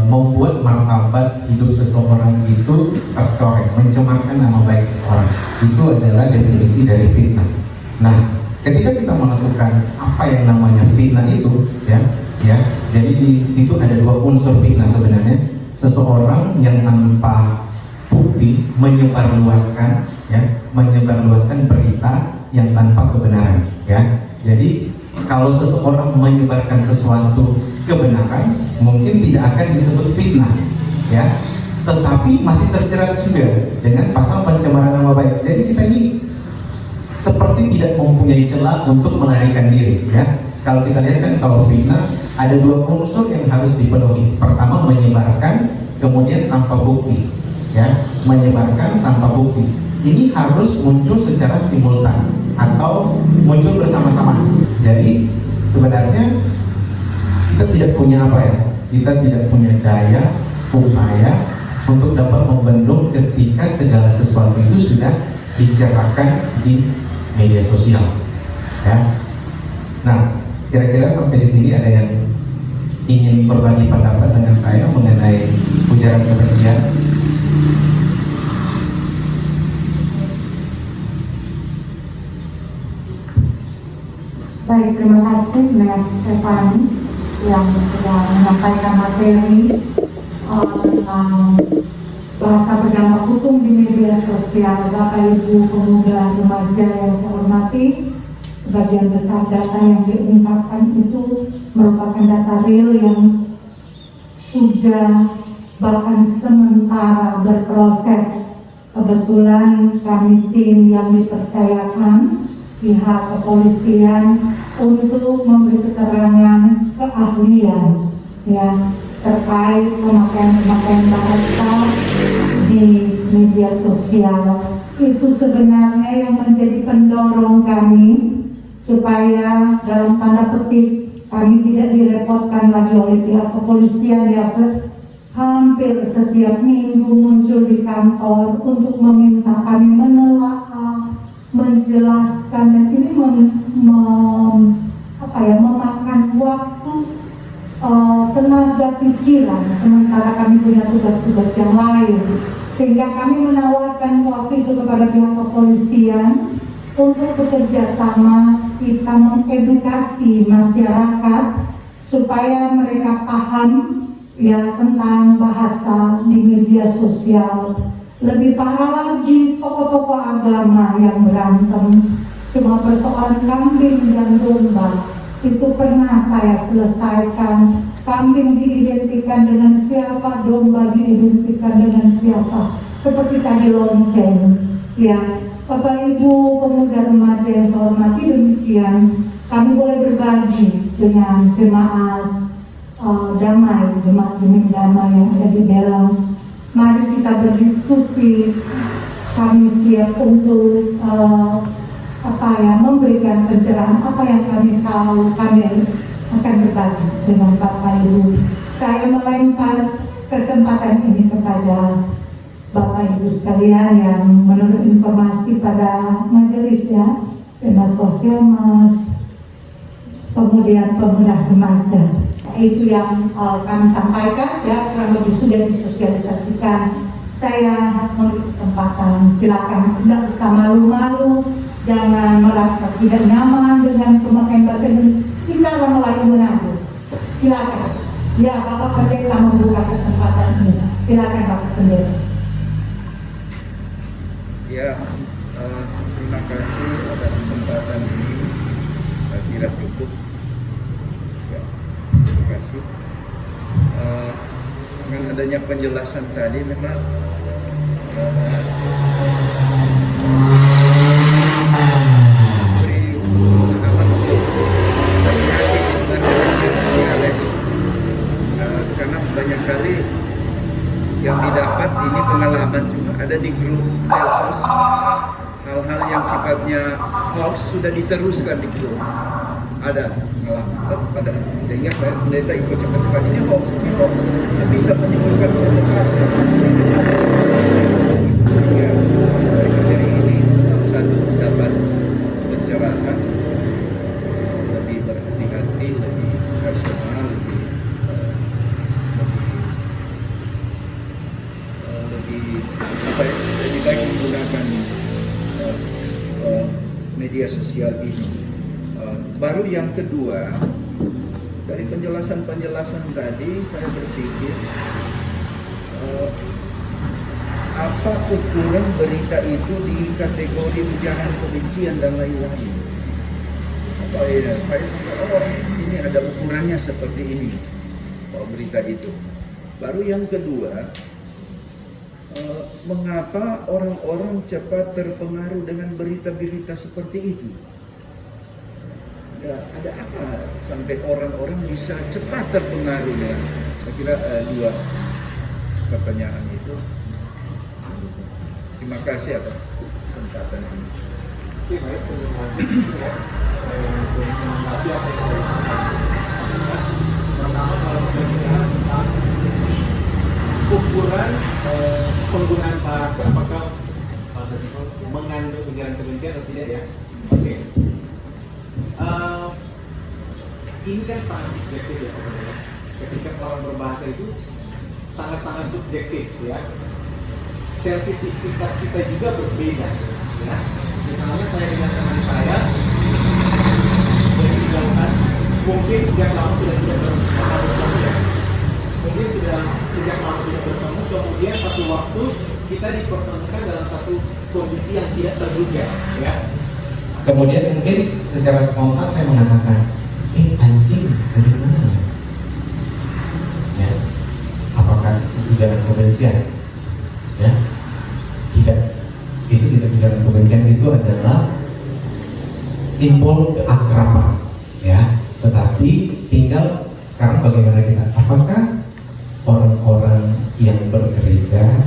membuat martabat hidup seseorang itu tercoreng, mencemarkan nama baik seseorang. Itu adalah definisi dari fitnah. Nah, ketika kita melakukan apa yang namanya fitnah itu, ya, jadi di situ ada dua unsur fitnah sebenarnya. Seseorang yang tanpa bukti menyebarluaskan berita yang tanpa kebenaran, ya. Jadi kalau seseorang menyebarkan sesuatu kebenaran mungkin tidak akan disebut fitnah, ya, tetapi masih terjerat juga dengan pasal pencemaran nama baik. Jadi kita ini seperti tidak mempunyai celah untuk melarikan diri, ya. Kalau kita lihat kan kalau fitnah ada dua unsur yang harus dipenuhi. Pertama menyebarkan, kemudian tanpa bukti, ya. Menyebarkan tanpa bukti ini harus muncul secara simultan atau muncul bersama-sama. Jadi sebenarnya kita tidak punya kita tidak punya daya upaya untuk dapat membendung ketika segala sesuatu itu sudah dicarakan di media sosial, ya. Nah, kira-kira sampai di sini ada yang ingin berbagi pendapat dengan saya mengenai ujaran kebencian? Baik, terima kasih Mbak Stefani yang sudah menyampaikan materi tentang bahasa berdampak hukum di media sosial. Bapak Ibu pemuda remaja yang saya hormati, sebagian besar data yang diungkapkan itu merupakan data real yang sudah bahkan sementara berproses. Kebetulan kami tim yang dipercayakan pihak kepolisian untuk memberi keterangan keahlian, ya, terkait pemakaian bahasa di media sosial. Itu sebenarnya yang menjadi pendorong kami supaya dalam tanda petik kami tidak direpotkan lagi oleh pihak kepolisian yang hampir setiap minggu muncul di kantor untuk meminta kami menelaah, menjelaskan, dan ini memakan waktu, tenaga pikiran, sementara kami punya tugas-tugas yang lain, sehingga kami menawarkan waktu itu kepada pihak kepolisian untuk bekerja sama, kita mengedukasi masyarakat supaya mereka paham, ya, tentang bahasa di media sosial. Lebih parah lagi tokoh-tokoh agama yang berantem cuma persoalan kambing dan domba. Itu pernah saya selesaikan. Kambing diidentikan dengan siapa, domba diidentikan dengan siapa, seperti tadi lonceng, ya. Bapak Ibu pemuda remaja yang saya hormati, demikian kami boleh berbagi dengan jemaat damai, jemaat damai yang ada di Belang. Mari kita berdiskusi. Kami siap untuk memberikan pencerahan apa yang kami tahu. Kami akan berbagi dengan Bapak Ibu. Saya melempar kesempatan ini kepada Bapak Ibu sekalian yang menurut informasi pada majelis, ya, Demat Posyamas, kemudian pemuda remaja. Itu yang kami sampaikan, ya, kurang lebih sudah disosialisasikan. Saya memberi kesempatan, silakan, tidak usah malu-malu, jangan merasa tidak nyaman dengan pemakaian bahasa Indonesia. Bicara Melayu Manado, silakan. Ya, Bapak Pendeta membuka kesempatan ini. Silakan Bapak Pendeta. Ya, terima kasih atas kesempatan ini. Saya kira cukup. Ya, terima kasih. Dengan adanya penjelasan tadi memang beri pengalaman untuk hati-hati dengan karena banyak kali yang didapat ini pengalaman juga ada di grup medsos, hal-hal yang sifatnya hoax sudah diteruskan di grup, ada pengalaman pada sehingga saya pendeta ikut cepat-cepat ini hoax yang bisa menimbulkan provokasi. Ya, dari ini satu dapat pencerahan lebih berhati-hati, lebih rasional, lebih baik menggunakan media sosial ini. Baru yang kedua, dari penjelasan tadi saya berpikir apa ukuran berita itu di kategori ujaran kebencian dan lain-lain. Apa ya? Ini ada ukurannya seperti ini. Berita itu. Baru yang kedua, mengapa orang-orang cepat terpengaruh dengan berita-berita seperti itu? Ya, ada apa sampai orang-orang bisa cepat terpengaruh dengan? Saya kira dua pertanyaan itu. Terima kasih atas kesempatan ini. Oke, baik, sebelum lanjut ya, saya langsung menanggapi apa yang saya sampaikan. Pertama, kalau kita bicara tentang ukuran penggunaan bahasa, apakah mengandung ujaran kebencian atau tidak ya? Oke. Ini kan sangat subjektif ya teman-teman. Ketika orang berbahasa itu sangat-sangat subjektif ya. Sensitivitas kita juga berbeda ya. Misalnya saya dengan teman saya dari kejauhan, mungkin sejak lama sudah tidak bertemu ya. Mungkin sudah sejak lama tidak bertemu, kemudian satu waktu kita dipertemukan dalam satu kondisi yang tidak terduga ya. Kemudian mungkin secara spontan saya mengatakan, anjing dari mana? Ya, apakah ujaran kebencian? Ya, tidak. Itu tidak ujaran kebencian, itu adalah simbol keakraban. Ya, tetapi tinggal sekarang bagaimana kita? Apakah orang-orang yang bergereja,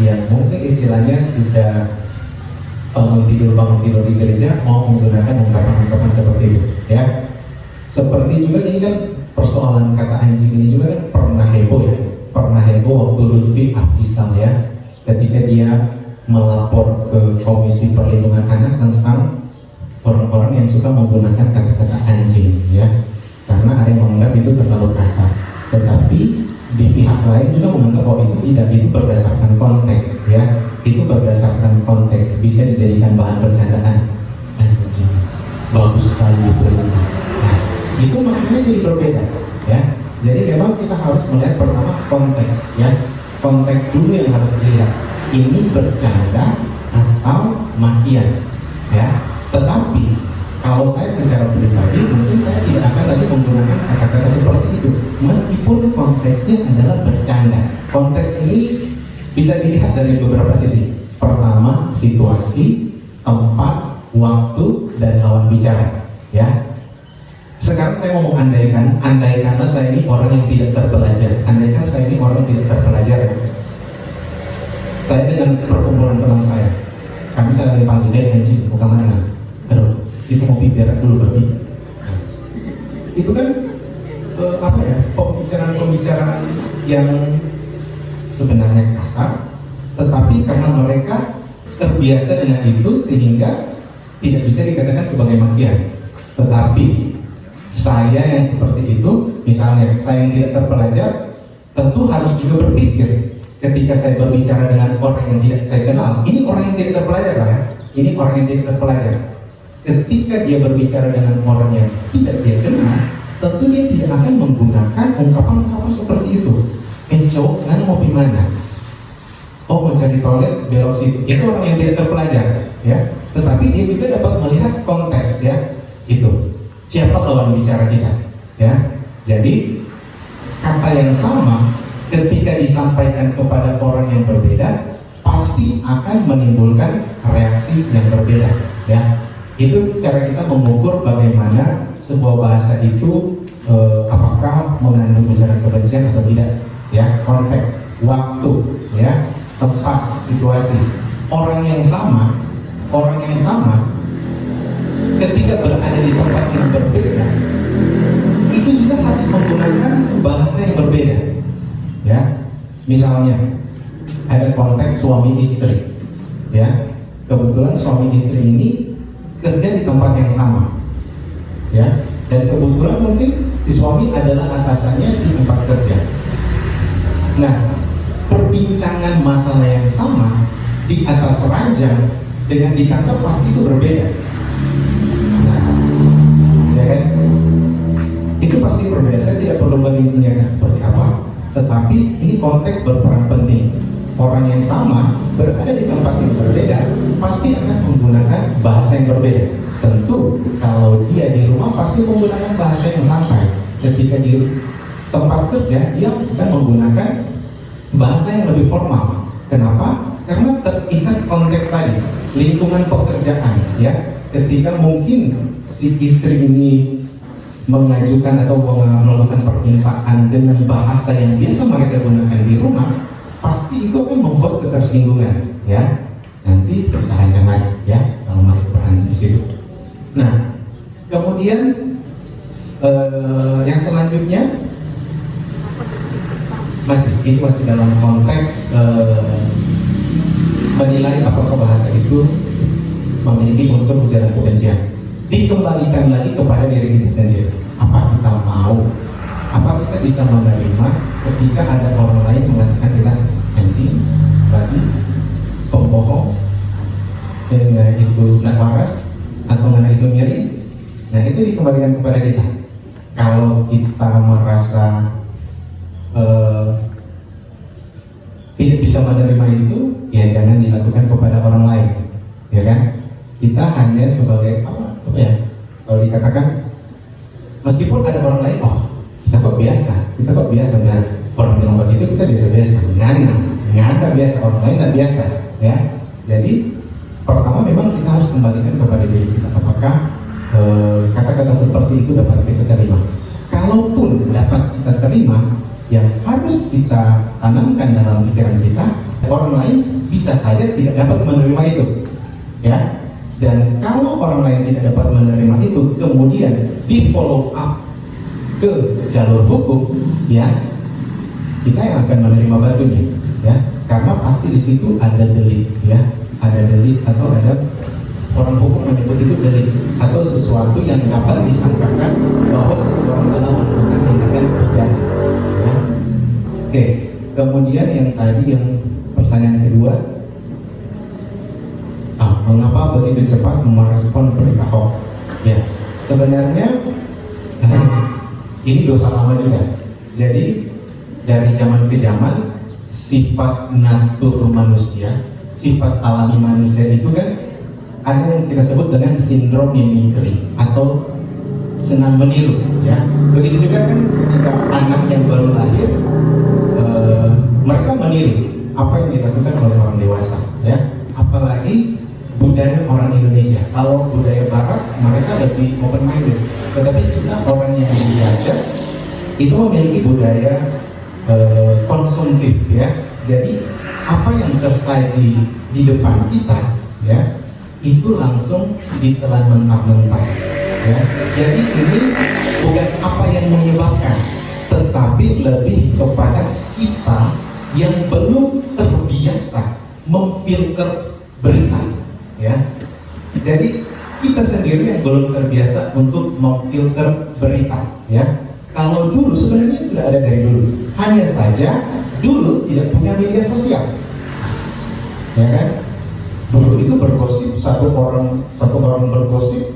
yang mungkin istilahnya sudah bangun tidur di gereja mau menggunakan ungkapan-ungkapan seperti itu, ya? Seperti juga ini kan persoalan kata anjing ini juga kan pernah heboh waktu Lutfi Abdisam ya, ketika dia melapor ke Komisi Perlindungan Anak tentang orang-orang yang suka menggunakan kata-kata anjing, ya, karena ada yang menganggap itu terlalu kasar. Tetapi di pihak lain juga menganggap bahwa itu tidak, itu berdasarkan konteks, ya, itu berdasarkan konteks, bisa dijadikan bahan bercandaan. Anjing, bagus sekali itu. Nah, itu maknanya jadi berbeda, ya. Jadi memang kita harus melihat pertama konteks, ya, konteks dulu yang harus dilihat. Ini bercanda atau makian, ya. Tetapi kalau saya secara pribadi mungkin saya tidak akan lagi menggunakan kata-kata seperti itu, meskipun konteksnya adalah bercanda. Konteks ini bisa dilihat dari beberapa sisi. Pertama, situasi, tempat, waktu, dan lawan bicara, ya. Sekarang saya mau andaikanlah saya ini orang yang tidak terpelajar. Andaikan saya ini orang yang tidak terpelajar, ya. Saya dengan perkumpulan teman saya, kami sedang dipanggil, anjing, mau kemana? Aduh, itu mau berak dulu, babi. Nah, itu kan pembicaraan yang sebenarnya kasar, tetapi karena mereka terbiasa dengan itu sehingga tidak bisa dikatakan sebagai makian. Tetapi saya yang seperti itu, misalnya saya yang tidak terpelajar, tentu harus juga berpikir ketika saya berbicara dengan orang yang tidak saya kenal. Ini orang yang tidak terpelajar lah, ya. Ini orang yang tidak terpelajar. Ketika dia berbicara dengan orang yang tidak dia kenal, tentu dia tidak akan menggunakan ungkapan-ungkapan seperti itu. cowok kan mau gimana? Oh, mencari toilet belok situ. Itu orang yang tidak terpelajar, ya. Tetapi dia juga dapat melihat konteks, ya. Itu siapa lawan bicara kita, ya. Jadi kata yang sama ketika disampaikan kepada orang yang berbeda pasti akan menimbulkan reaksi yang berbeda, ya. Itu cara kita mengukur bagaimana sebuah bahasa itu apakah mengandung ujaran kebencian atau tidak, ya. Konteks, waktu, ya, tempat, situasi. Orang yang sama ketika berada di tempat yang berbeda itu juga harus menggunakan bahasa yang berbeda, ya. Misalnya ada konteks suami istri, ya. Kebetulan suami istri ini kerja di tempat yang sama, ya. Dan kebetulan mungkin si suami adalah atasannya di tempat kerja. Nah, perbincangan masalah yang sama di atas ranjang dengan di kantor pasti itu berbeda. Nah, ya kan? Itu pasti berbeda. Saya tidak perlu merincikan seperti apa, tetapi ini konteks berperan penting. Orang yang sama berada di tempat yang berbeda pasti akan menggunakan bahasa yang berbeda. Tentu kalau dia di rumah pasti menggunakan bahasa yang santai. Ketika di tempat kerja dia akan menggunakan bahasa yang lebih formal. Kenapa? Karena terikat konteks tadi, lingkungan pekerjaan, ya. Ketika mungkin si istri ini mengajukan atau melakukan permintaan dengan bahasa yang biasa mereka gunakan di rumah, pasti itu akan membuat ketersinggungan, ya. Nanti bisa rancang lagi, ya, kalau mereka peran di situ. Nah, kemudian yang selanjutnya ini masih dalam konteks menilai apakah bahasa itu memiliki unsur ujaran kebencian. Dikembalikan lagi kepada diri kita sendiri. Apa kita mau? Apa kita bisa menerima ketika ada orang lain mengatakan kita anjing, babi, pembohong, dengan itu nak waras, atau dengan itu miring? Nah, itu dikembalikan kepada kita. Kalau kita merasa tidak bisa menerima itu, ya jangan dilakukan kepada orang lain, ya kan? Kita hanya sebagai apa ya? Kalau dikatakan, meskipun ada orang lain, oh kita kok biasa, dan orang bilang begitu kita biasa-biasa, ngana biasa, orang lain nggak biasa, ya. Jadi pertama memang kita harus kembalikan kepada diri kita, apakah kata-kata seperti itu dapat kita terima. Kalaupun dapat kita terima, yang harus kita tanamkan dalam pikiran kita, orang lain bisa saja tidak dapat menerima itu, ya. Dan kalau orang lain tidak dapat menerima itu, kemudian di follow up ke jalur hukum, ya, kita yang akan menerima batunya, ya, karena pasti di situ ada delik, ya, ada delik atau ada orang hukum menyebut itu delik atau sesuatu yang dapat disangkakan bahwa seseorang telah melakukan tindakan pidana, ya. Oke, kemudian yang tadi yang pertanyaan kedua, mengapa begitu cepat merespon berita hoax? Ya, sebenarnya ini dosa lama juga. Jadi dari zaman ke zaman sifat natur manusia, sifat alami manusia itu kan ada yang kita sebut dengan sindrom mimikri atau senang meniru, ya. Begitu juga kan ketika anak yang baru lahir, mereka meniru apa yang dilakukan oleh orang dewasa, ya. Apalagi budaya orang Indonesia. Kalau budaya Barat mereka lebih open minded, tetapi kita orang yang biasa itu memiliki budaya konsumtif, ya. Jadi apa yang tersaji di depan kita, ya, itu langsung ditelan mentah-mentah, ya. Jadi ini bukan apa yang menyebabkan, tetapi lebih kepada kita yang belum terbiasa memfilter berita, ya. Jadi kita sendiri yang belum terbiasa untuk memfilter berita, ya. Kalau dulu sebenarnya sudah ada dari dulu, hanya saja dulu tidak punya media sosial, ya kan. Dulu itu bergosip, satu orang bergosip,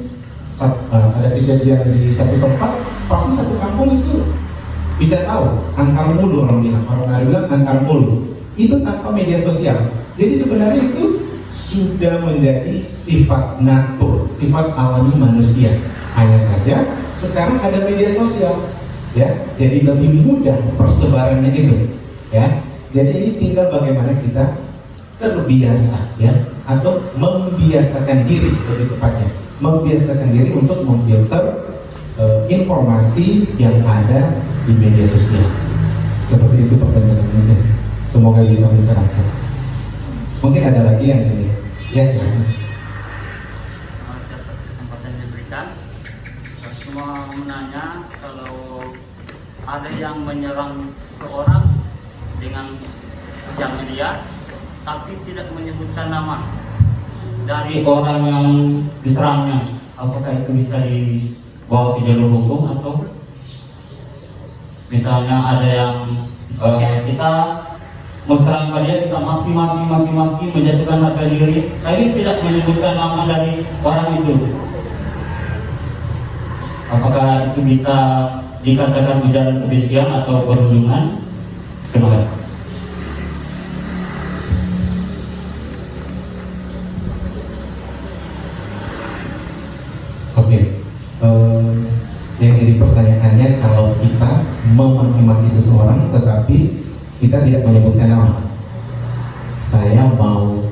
ada kejadian di satu tempat, pasti satu kampung itu bisa tahu antar mulu, orang ada bilang antar mulu itu tanpa media sosial. Jadi sebenarnya itu sudah menjadi sifat natur, sifat alami manusia. Hanya saja sekarang ada media sosial, ya, jadi lebih mudah persebarannya itu, ya. Jadi ini tinggal bagaimana kita terbiasa, ya, atau membiasakan diri, lebih tepatnya, membiasakan diri untuk memfilter informasi yang ada di media sosial. Seperti itu pertanyaannya. Semoga bisa mencerahkan. Mungkin ada lagi yang ini, ya silakan. Atas kesempatan yang diberikan, saya cuma menanya kalau ada yang menyerang seseorang dengan sosial media, tapi tidak menyebutkan nama dari orang yang diserangnya, apakah itu bisa dibawa ke jalur hukum atau misalnya ada yang kita mesra dia, kita maki menjatuhkan harga diri, tapi tidak menyebutkan nama dari orang itu. Apakah itu bisa dikatakan ujaran kebencian atau perundungan? Terima kasih. Oke, yang jadi pertanyaannya, kalau kita memaki-maki seseorang tetapi kita tidak menyebutkan nama, saya mau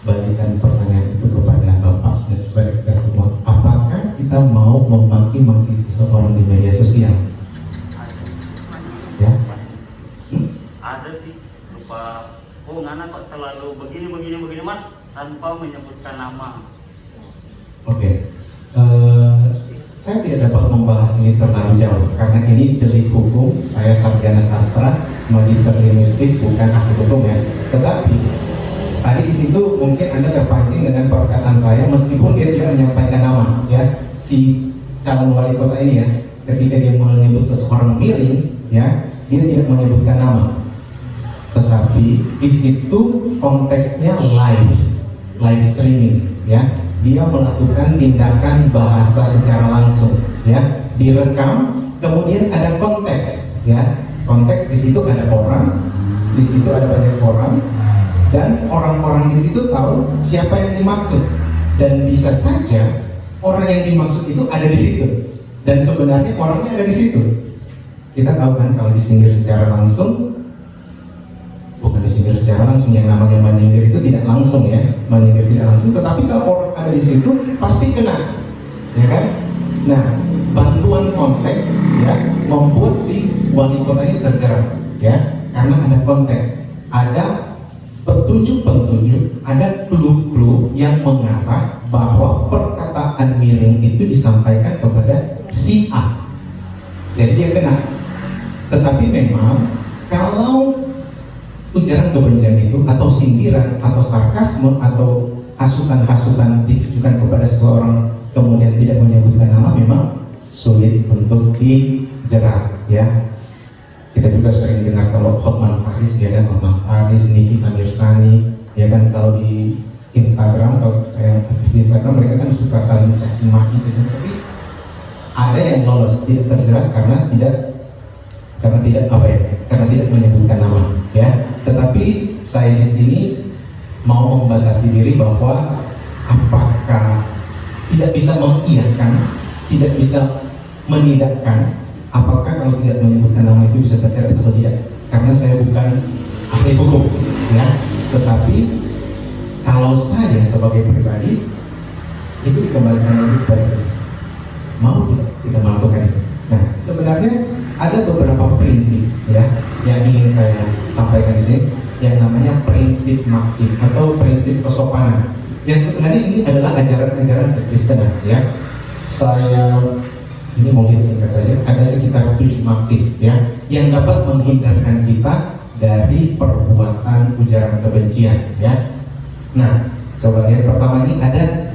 balikan pertanyaan itu kepada Bapak dan kepada kita semua. Apakah kita mau memaki-maki seseorang di media sosial? Ya? Ada sih, lupa. Oh, ngana kok terlalu begini mas, tanpa menyebutkan nama. Oke. Saya tidak dapat membahas ini terlalu jauh karena ini delik hukum. Saya sarjana sastra, magister linguistik, bukan ahli hukum ya. Tetapi tadi di situ mungkin Anda terpancing dengan perkataan saya, meskipun dia tidak menyampaikan nama, ya, si calon wali kota ini ya, ketika dia menyebut seseorang miring, ya, dia tidak menyebutkan nama. Tetapi di situ konteksnya live streaming, ya. Dia melakukan tindakan bahasa secara langsung, ya, direkam, kemudian ada konteks, ya, konteks di situ ada orang, di situ ada banyak orang, dan orang-orang di situ tahu siapa yang dimaksud, dan bisa saja orang yang dimaksud itu ada di situ, dan sebenarnya orangnya ada di situ. Kita tahu kan kalau disindir secara langsung, bukan disindir secara langsung, yang namanya menyindir itu tidak langsung, ya, menyindir tidak langsung, tetapi kalau orang ada di situ pasti kena, ya kan? Nah, bantuan konteks, ya, membuat si wali kota ini terjerat, ya, karena ada konteks, ada petunjuk-petunjuk, ada clue-clue yang mengarah bahwa perkataan miring itu disampaikan kepada si A, jadi dia kena. Tetapi memang kalau ujaran kebencian itu atau sindiran atau sarkasme atau hasutan-hasutan ditujukan kepada seseorang kemudian tidak menyebutkan nama, memang sulit untuk dijerat, ya. Kita juga sering dengar kalau Hotman Paris, ya kan, Hotman Paris, Nikita Mirzani, ya kan, kalau di Instagram, kalau yang di Instagram mereka kan suka saling caci maki gitu, tapi ada yang lolos tidak terjerat karena tidak tidak menyebutkan nama, ya. Tetapi saya di sini mau membatasi diri bahwa apakah tidak bisa mengiyakan, tidak bisa menidakkan, apakah kalau tidak menyebutkan nama itu bisa terjerat atau tidak, karena saya bukan ahli hukum, ya. Tetapi kalau saya sebagai pribadi itu dikembalikan lagi kepada kita, mau tidak melakukan itu. Nah, sebenarnya ada beberapa prinsip, ya, yang ingin saya sampaikan di sini, yang namanya prinsip maksib atau prinsip kesopanan. Yang sebenarnya ini adalah ajaran-ajaran kekristenan, ya. Saya ini mungkin singkat saja, ada sekitar 7 maksib, ya, yang dapat menghindarkan kita dari perbuatan ujaran kebencian, ya. Nah, coba lihat pertama ini ada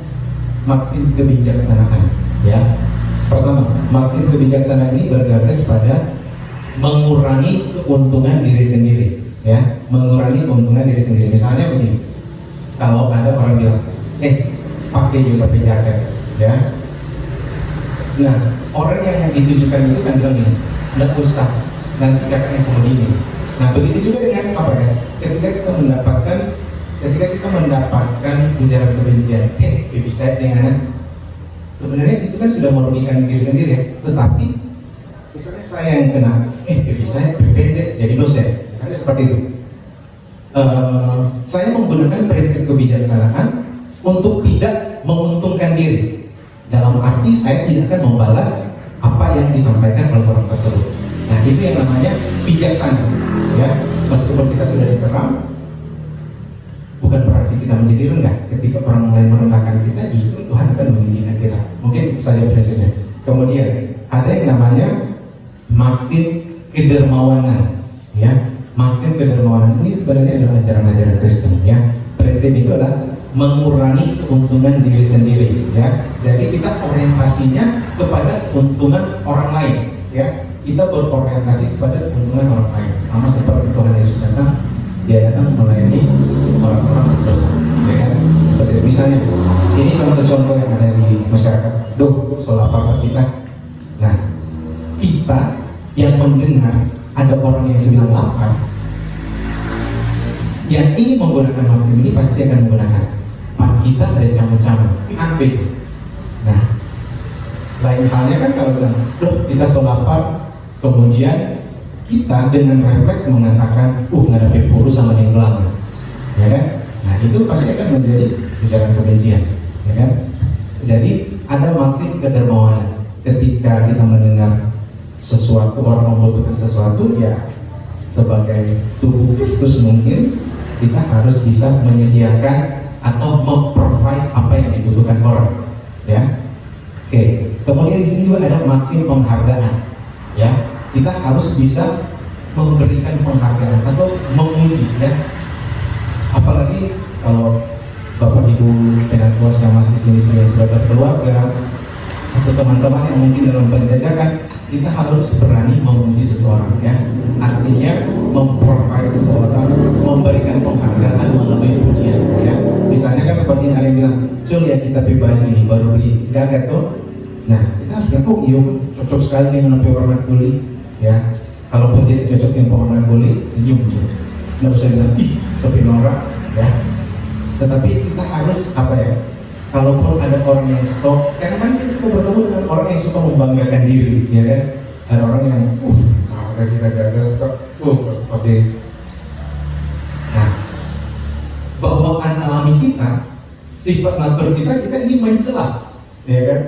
maksib kebijaksanaan, ya. Pertama, maksud kebijaksanaan ini bergagas pada mengurangi keuntungan diri sendiri, ya, mengurangi keuntungan diri sendiri. Misalnya begini, kalau ada orang bilang, pakai jilbab jaket, ya. Nah, orang yang ditujukan itu kan bilang gini, nggak usah, nanti kakaknya cuma gini. Nah begitu juga dengan apa ya? Ketika kita mendapatkan ujaran kebencian, bisa dengan sebenarnya itu kan sudah merugikan diri sendiri ya. Tetapi misalnya saya yang kena, saya berbeda jadi dosen, misalnya seperti itu. Saya menggunakan prinsip kebijaksanaan untuk tidak menguntungkan diri. Dalam arti saya tidak akan membalas apa yang disampaikan oleh orang tersebut. Nah itu yang namanya bijaksana, ya. Meskipun kita sudah diserang, bukan berarti kita menjadi rendah. Ketika orang lain merendahkan kita, justru Tuhan akan meninggikan kita. Mungkin itu saja prinsipnya. Kemudian ada yang namanya maksim kedermawanan, ya. Maksim kedermawanan ini sebenarnya adalah ajaran-ajaran Kristen, ya. Prinsip itu adalah mengurangi keuntungan diri sendiri, ya. Jadi kita orientasinya kepada keuntungan orang lain, ya. Kita berorientasi kepada keuntungan orang lain. Sama seperti Tuhan Yesus datang, dia datang melayani orang-orang berdosa, ya kan? Seperti misalnya, ini contoh-contoh yang ada di masyarakat. Soal apa kita? Nah, kita yang mendengar ada orang yang sedang lapar, yang ingin menggunakan maksim ini pasti akan menggunakan. Pak, kita ada camu-camu, ambil. Nah, lain halnya kan kalau bilang, kita sedang lapar, kemudian kita dengan refleks mengatakan, ngadepin guru sama yang belakang, ya kan? Nah itu pasti akan menjadi ujaran kebencian, ya kan? Jadi ada maksim kedermawanan. Ketika kita mendengar sesuatu, orang membutuhkan sesuatu, ya sebagai tubuh Kristus mungkin kita harus bisa menyediakan atau memprovide apa yang dibutuhkan orang, ya. Oke. Kemudian di sini juga ada maksim penghargaan, ya. Kita harus bisa memberikan penghargaan atau memuji, ya. Apalagi kalau Bapak Ibu penatua yang masih sini sudah berkeluarga atau teman-teman yang mungkin dalam penjajakan, kita harus berani memuji seseorang, ya. Artinya memprovide seseorang, memberikan penghargaan melalui pujian, ya. Misalnya kan seperti yang ada yang bilang, ya kita beli baju ini baru beli, gagal tuh. Nah kita harus bilang, iya cocok sekali dengan warna kulit, ya. Kalaupun tidak cocok dengan warna kulit, senyum, nggak usah bilang sepi norak, ya. Tetapi kita harus apa ya? Kalaupun ada orang yang sok, karena kan kita suka bertemu dengan orang yang suka membanggakan diri, ya kan? Ada orang yang, kita gagal suka, seperti. Nah, bawaan alami kita, sifat natur kita ingin mencela, ya kan?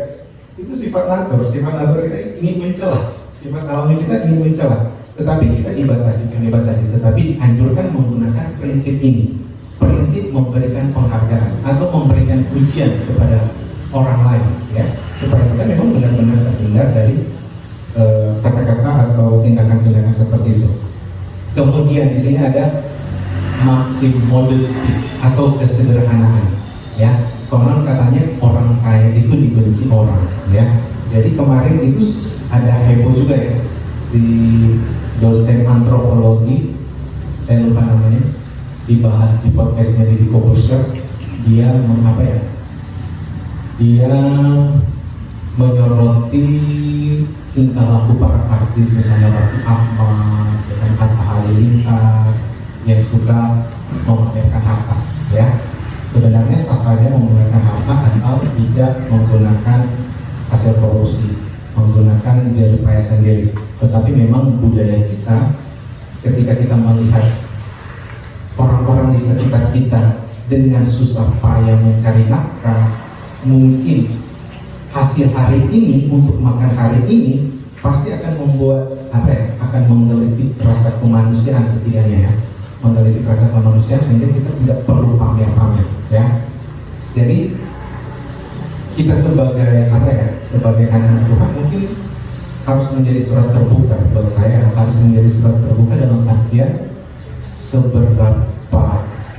Itu sifat natur kita ingin mencela, sifat alami kita ingin mencela. Tetapi kita dibatasi, tetapi dianjurkan menggunakan prinsip ini. Prinsip memberikan penghargaan atau memberikan pujian kepada orang lain, ya, supaya kita memang benar-benar terhindar dari kata-kata atau tindakan-tindakan seperti itu. Kemudian di sini ada maksim modesty atau kesederhanaan, ya. Konon katanya orang kaya itu dibenci orang, ya. Jadi kemarin itu ada heboh juga, ya, si dosen antropologi, saya lupa namanya, dibahas di podcastnya di Koburser. Dia mengapa ya? Dia menyoroti tingkah laku para artis, misalnya Raffi Ahmad dengan Atta Halilintar yang suka memamerkan harta, ya. Sebenarnya sah saja memamerkan harta asal tidak menggunakan hasil korupsi, menggunakan jerih payah sendiri. Tetapi memang budaya kita, ketika kita melihat orang-orang di sekitar kita dengan susah payah mencari nafkah, mungkin hasil hari ini untuk makan hari ini pasti akan membuat akan menggelitik rasa kemanusiaan setidaknya, ya, menggelitik rasa kemanusiaan sehingga kita tidak perlu pamer-pamer, ya. Jadi kita sebagai sebagai anak Tuhan mungkin harus menjadi surat terbuka. Buat saya harus menjadi surat terbuka dalam artian seberapa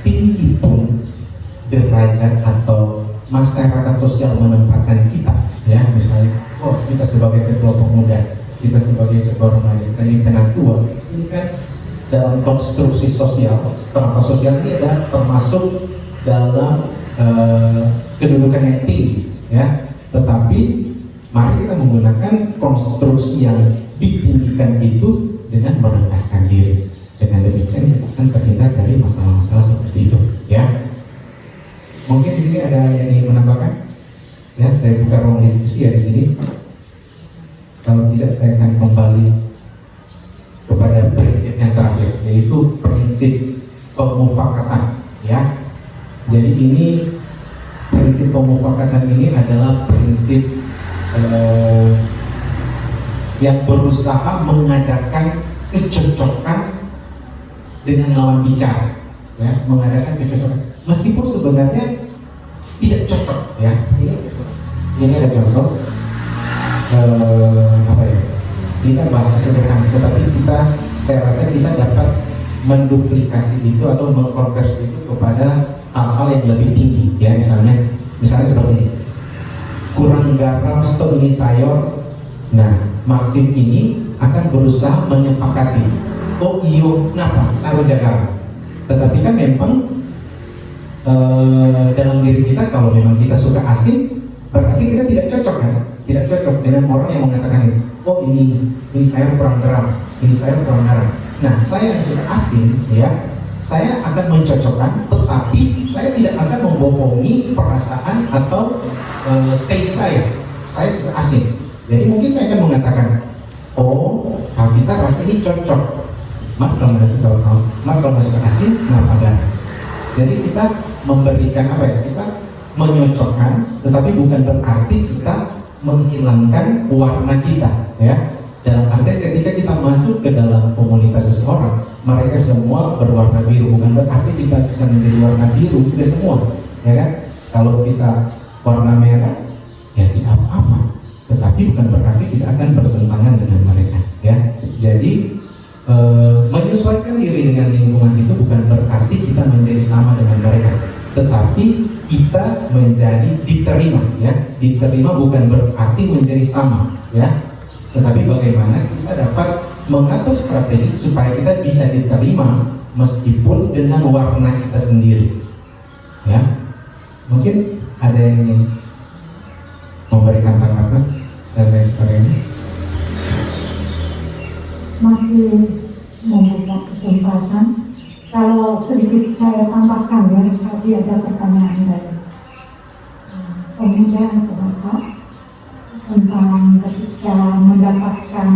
tinggi pun derajat atau masyarakat sosial menempatkan kita, ya. Misalnya, kita sebagai ketua pemuda, kita sebagai ketua remaja, kita ini penatua, ini kan dalam konstruksi sosial, strata sosial ini adalah termasuk dalam kedudukan yang tinggi, ya. Tetapi mari kita menggunakan konstruksi yang ditinggikan itu dengan merendahkan diri. Dengan demikian kita akan terhindar dari masalah-masalah seperti itu, ya. Mungkin di sini ada yang ingin menambahkan? Ya, saya buka ruang diskusi ya di sini. Kalau tidak, saya akan kembali kepada prinsip yang terakhir, yaitu prinsip pemufakatan, ya. Jadi ini prinsip pemufakatan ini adalah prinsip yang berusaha mengadakan kecocokan dengan lawan bicara, ya, mengadakan kecocokan. Meskipun sebenarnya tidak cocok, ya. Ini ada contoh, apa ya? Tidak bahasa sederhana, tetapi saya rasa kita dapat menduplikasi itu atau mengkonversi itu kepada hal-hal yang lebih tinggi, ya. Misalnya seperti ini. Kurang garam, stok ini sayur. Nah, Maxim ini akan berusaha menyepakati. Oh iyo, kenapa? Taruh jaga. Tetapi kan memang dalam diri kita, kalau memang kita suka asin, berarti kita tidak cocok kan? Tidak cocok dengan orang yang mengatakan ini. Oh ini sayur kurang garam, ini sayur kurang garam. Nah, saya yang suka asin, ya, saya akan mencocokkan, tetapi saya tidak akan membohongi perasaan atau taste saya. Saya suka asin. Jadi mungkin saya akan mengatakan, oh, kita rasa ini cocok. Mak kalau nggak suka asin, kenapa garam? Jadi kita memberikan apa ya? Kita menyocokkan, tetapi bukan berarti kita menghilangkan warna kita, ya. Dalam arti ketika kita masuk ke dalam komunitas seseorang, mereka semua berwarna biru, bukan berarti kita bisa menjadi warna biru sudah semua, ya kan? Kalau kita warna merah, ya tidak apa-apa. Tetapi bukan berarti kita akan bertentangan dengan mereka, ya. Jadi menyesuaikan diri dengan lingkungan itu bukan berarti kita menjadi sama dengan mereka, tetapi kita menjadi diterima, ya. Diterima bukan berarti menjadi sama, ya. Tetapi bagaimana kita dapat mengatur strategi supaya kita bisa diterima meskipun dengan warna kita sendiri, ya. Mungkin ada yang ingin memberikan tanggapan dan lain sebagainya. Masih membuka kesempatan. Kalau sedikit saya tambahkan, ya, tadi ada pertanyaan dari pemuda atau bapak tentang ketika mendapatkan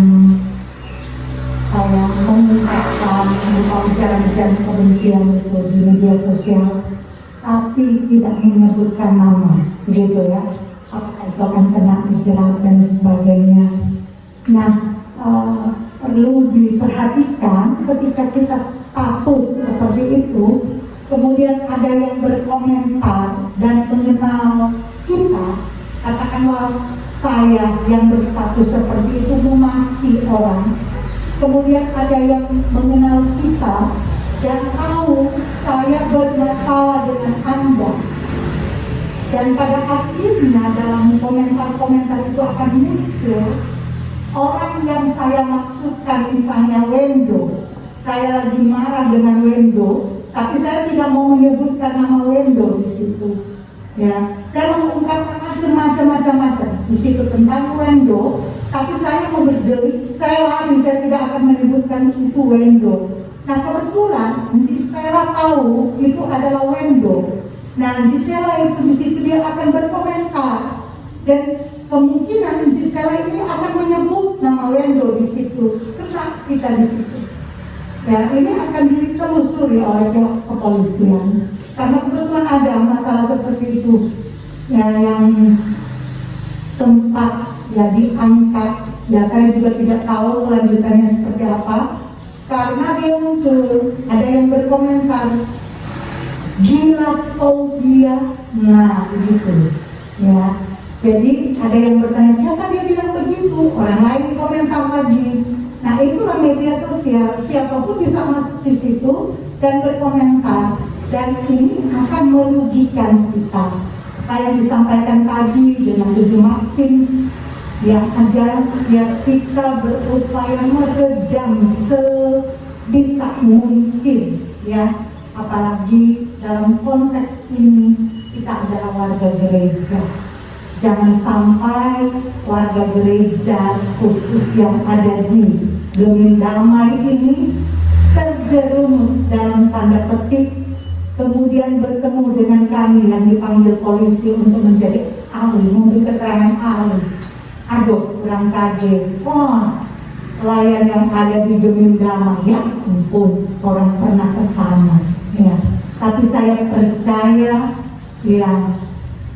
saya mengungkapkan berupa ujaran-ujaran kebencian itu di media sosial, tapi tidak menyebutkan nama, begitu ya, apakah itu akan kena jerat dan sebagainya. Nah, perlu diperhatikan ketika kita status seperti itu, kemudian ada yang berkomentar dan mengenal kita, katakanlah saya yang berstatus seperti itu memaki orang, kemudian ada yang mengenal kita dan tahu saya bermasalah dengan Anda, dan pada akhirnya dalam komentar-komentar itu akan muncul orang yang saya maksudkan, misalnya Wendo. Saya lagi marah dengan Wendo, tapi saya tidak mau menyebutkan nama Wendo di situ. Ya, saya mengungkapkan macam-macam di situ tentang Wendo, tapi saya mau berdelik, saya lari, saya tidak akan menyebutkan itu Wendo. Nah, kebetulan Nji Stella tahu itu adalah Wendo. Nah, Nji Stella itu di situ dia akan berkomentar, dan kemungkinan Nji Stella ini akan menyebut nama Wendo di situ, kena kita di situ. Ya, ini akan ditelusuri oleh pihak kepolisian, karena kebetulan ada masalah seperti itu, ya, yang sempat ya diangkat. Ya, saya juga tidak tahu kelanjutannya seperti apa, karena dia muncul, ada yang berkomentar, gila dia, nah begitu, ya. Jadi ada yang bertanya, kenapa dia bilang begitu? Orang lain komentar lagi. Nah, itulah media sosial, siapapun bisa masuk di situ dan berkomentar, dan ini akan merugikan kita. Kayak disampaikan tadi dengan 7 Maxim yang ada, ya, kita berupaya meredam sebisa mungkin, ya, apalagi dalam konteks ini kita adalah warga gereja. Jangan sampai warga gereja khusus yang ada di Gemim Damai ini terjerumus dalam tanda petik, kemudian bertemu dengan kami yang dipanggil polisi untuk menjadi ahli, memberi keterangan ahli. Aduh, kurang kaget. Wah, pelayan yang ada di Gemim Damai, ya ampun, orang pernah ke sana. Ya, tapi saya percaya, ya,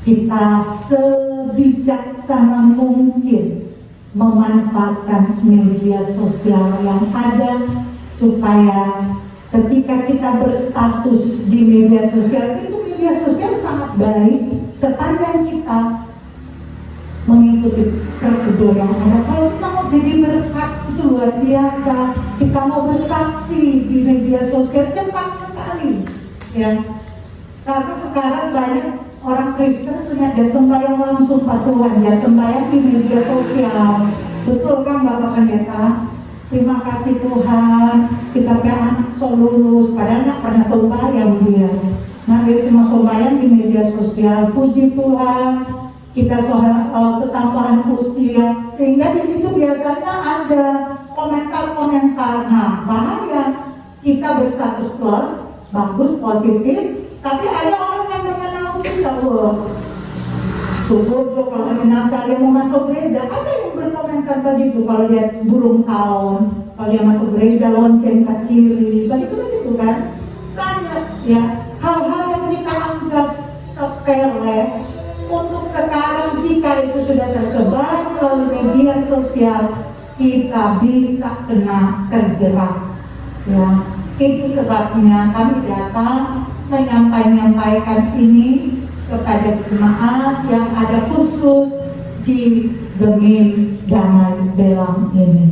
kita sebijaksana mungkin memanfaatkan media sosial yang ada supaya ketika kita berstatus di media sosial sangat baik sepanjang kita mengikuti prosedur yang ada. Kalau kita mau jadi berkat itu luar biasa, kita mau bersaksi di media sosial cepat sekali, ya. Karena sekarang banyak orang Kristen sengaja sembahyang langsung Pak Tuhan, ya, sembahyang di media sosial. Betul kan Bapak Pendeta? Terima kasih Tuhan, kita punya anak so lulus, padahal nggak pernah sembahyang dia. Nah, dia cuma sembahyang di media sosial. Puji Tuhan, kita soal ketambahan usia, sehingga di situ biasanya ada komentar-komentar. Nah, bahaya, kita berstatus plus, bagus, positif, tapi ada orang yang mengenal kita, wah, syukur tuh kalau hari Natal dia mau masuk gereja, ada yang berkomentar begitu kalau dia burung tahun, kalau dia masuk gereja lonceng kaciri, begitu kan? Banyak ya hal-hal yang kita anggap sepele untuk sekarang jika itu sudah tersebar melalui media sosial kita bisa kena terjerat. Ya, itu sebabnya kami datang menyampaikan ini kepada jemaat yang ada khusus di Gemim Damai Belang ini.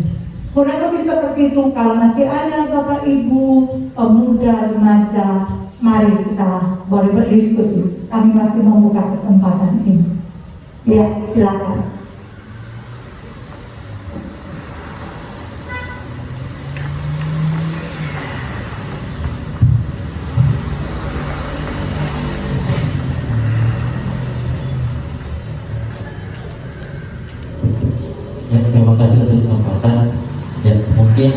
Kurang lebih seperti itu. Kalau masih ada Bapak Ibu, pemuda, remaja, mari kita boleh berdiskusi. Kami masih membuka kesempatan ini. Ya, silakan. Ya, terima kasih atas kesempatan. Ya, mungkin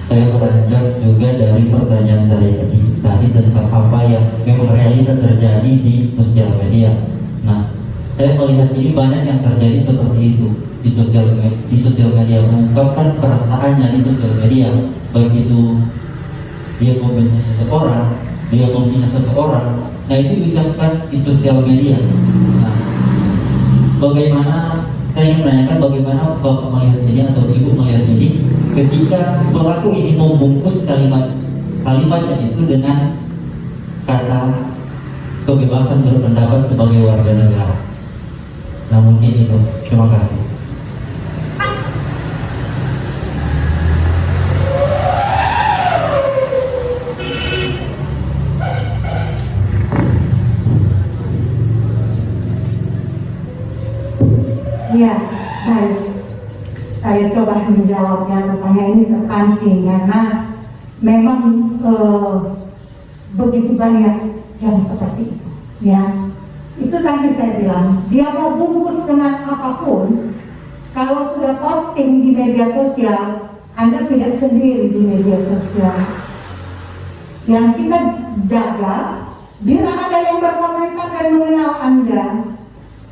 saya beranjak juga dari pertanyaan tadi tentang apa yang memang realita terjadi di sosial media. Nah, saya melihat ini banyak yang terjadi seperti itu di sosial media, mengungkapkan perasaannya di sosial media, baik itu dia membenci seseorang, dia menghina seseorang. Nah, itu diucapkan di sosial media. Nah, bagaimana saya ingin menanyakan bagaimana Bapak melihat ini atau Ibu melihat ini ketika pelaku ini membungkus kalimatnya itu dengan kata kebebasan berpendapat sebagai warga negara. Nah, mungkin itu. Terima kasih. Ya, baik. Saya coba menjawabnya, rupanya ini terpancing karena memang begitu banyak yang seperti itu. Ya, itu tadi saya bilang, dia mau bungkus dengan apapun. Kalau sudah posting di media sosial, Anda tidak sendiri di media sosial. Yang kita jaga, bila ada yang berkomentar dan mengenal Anda,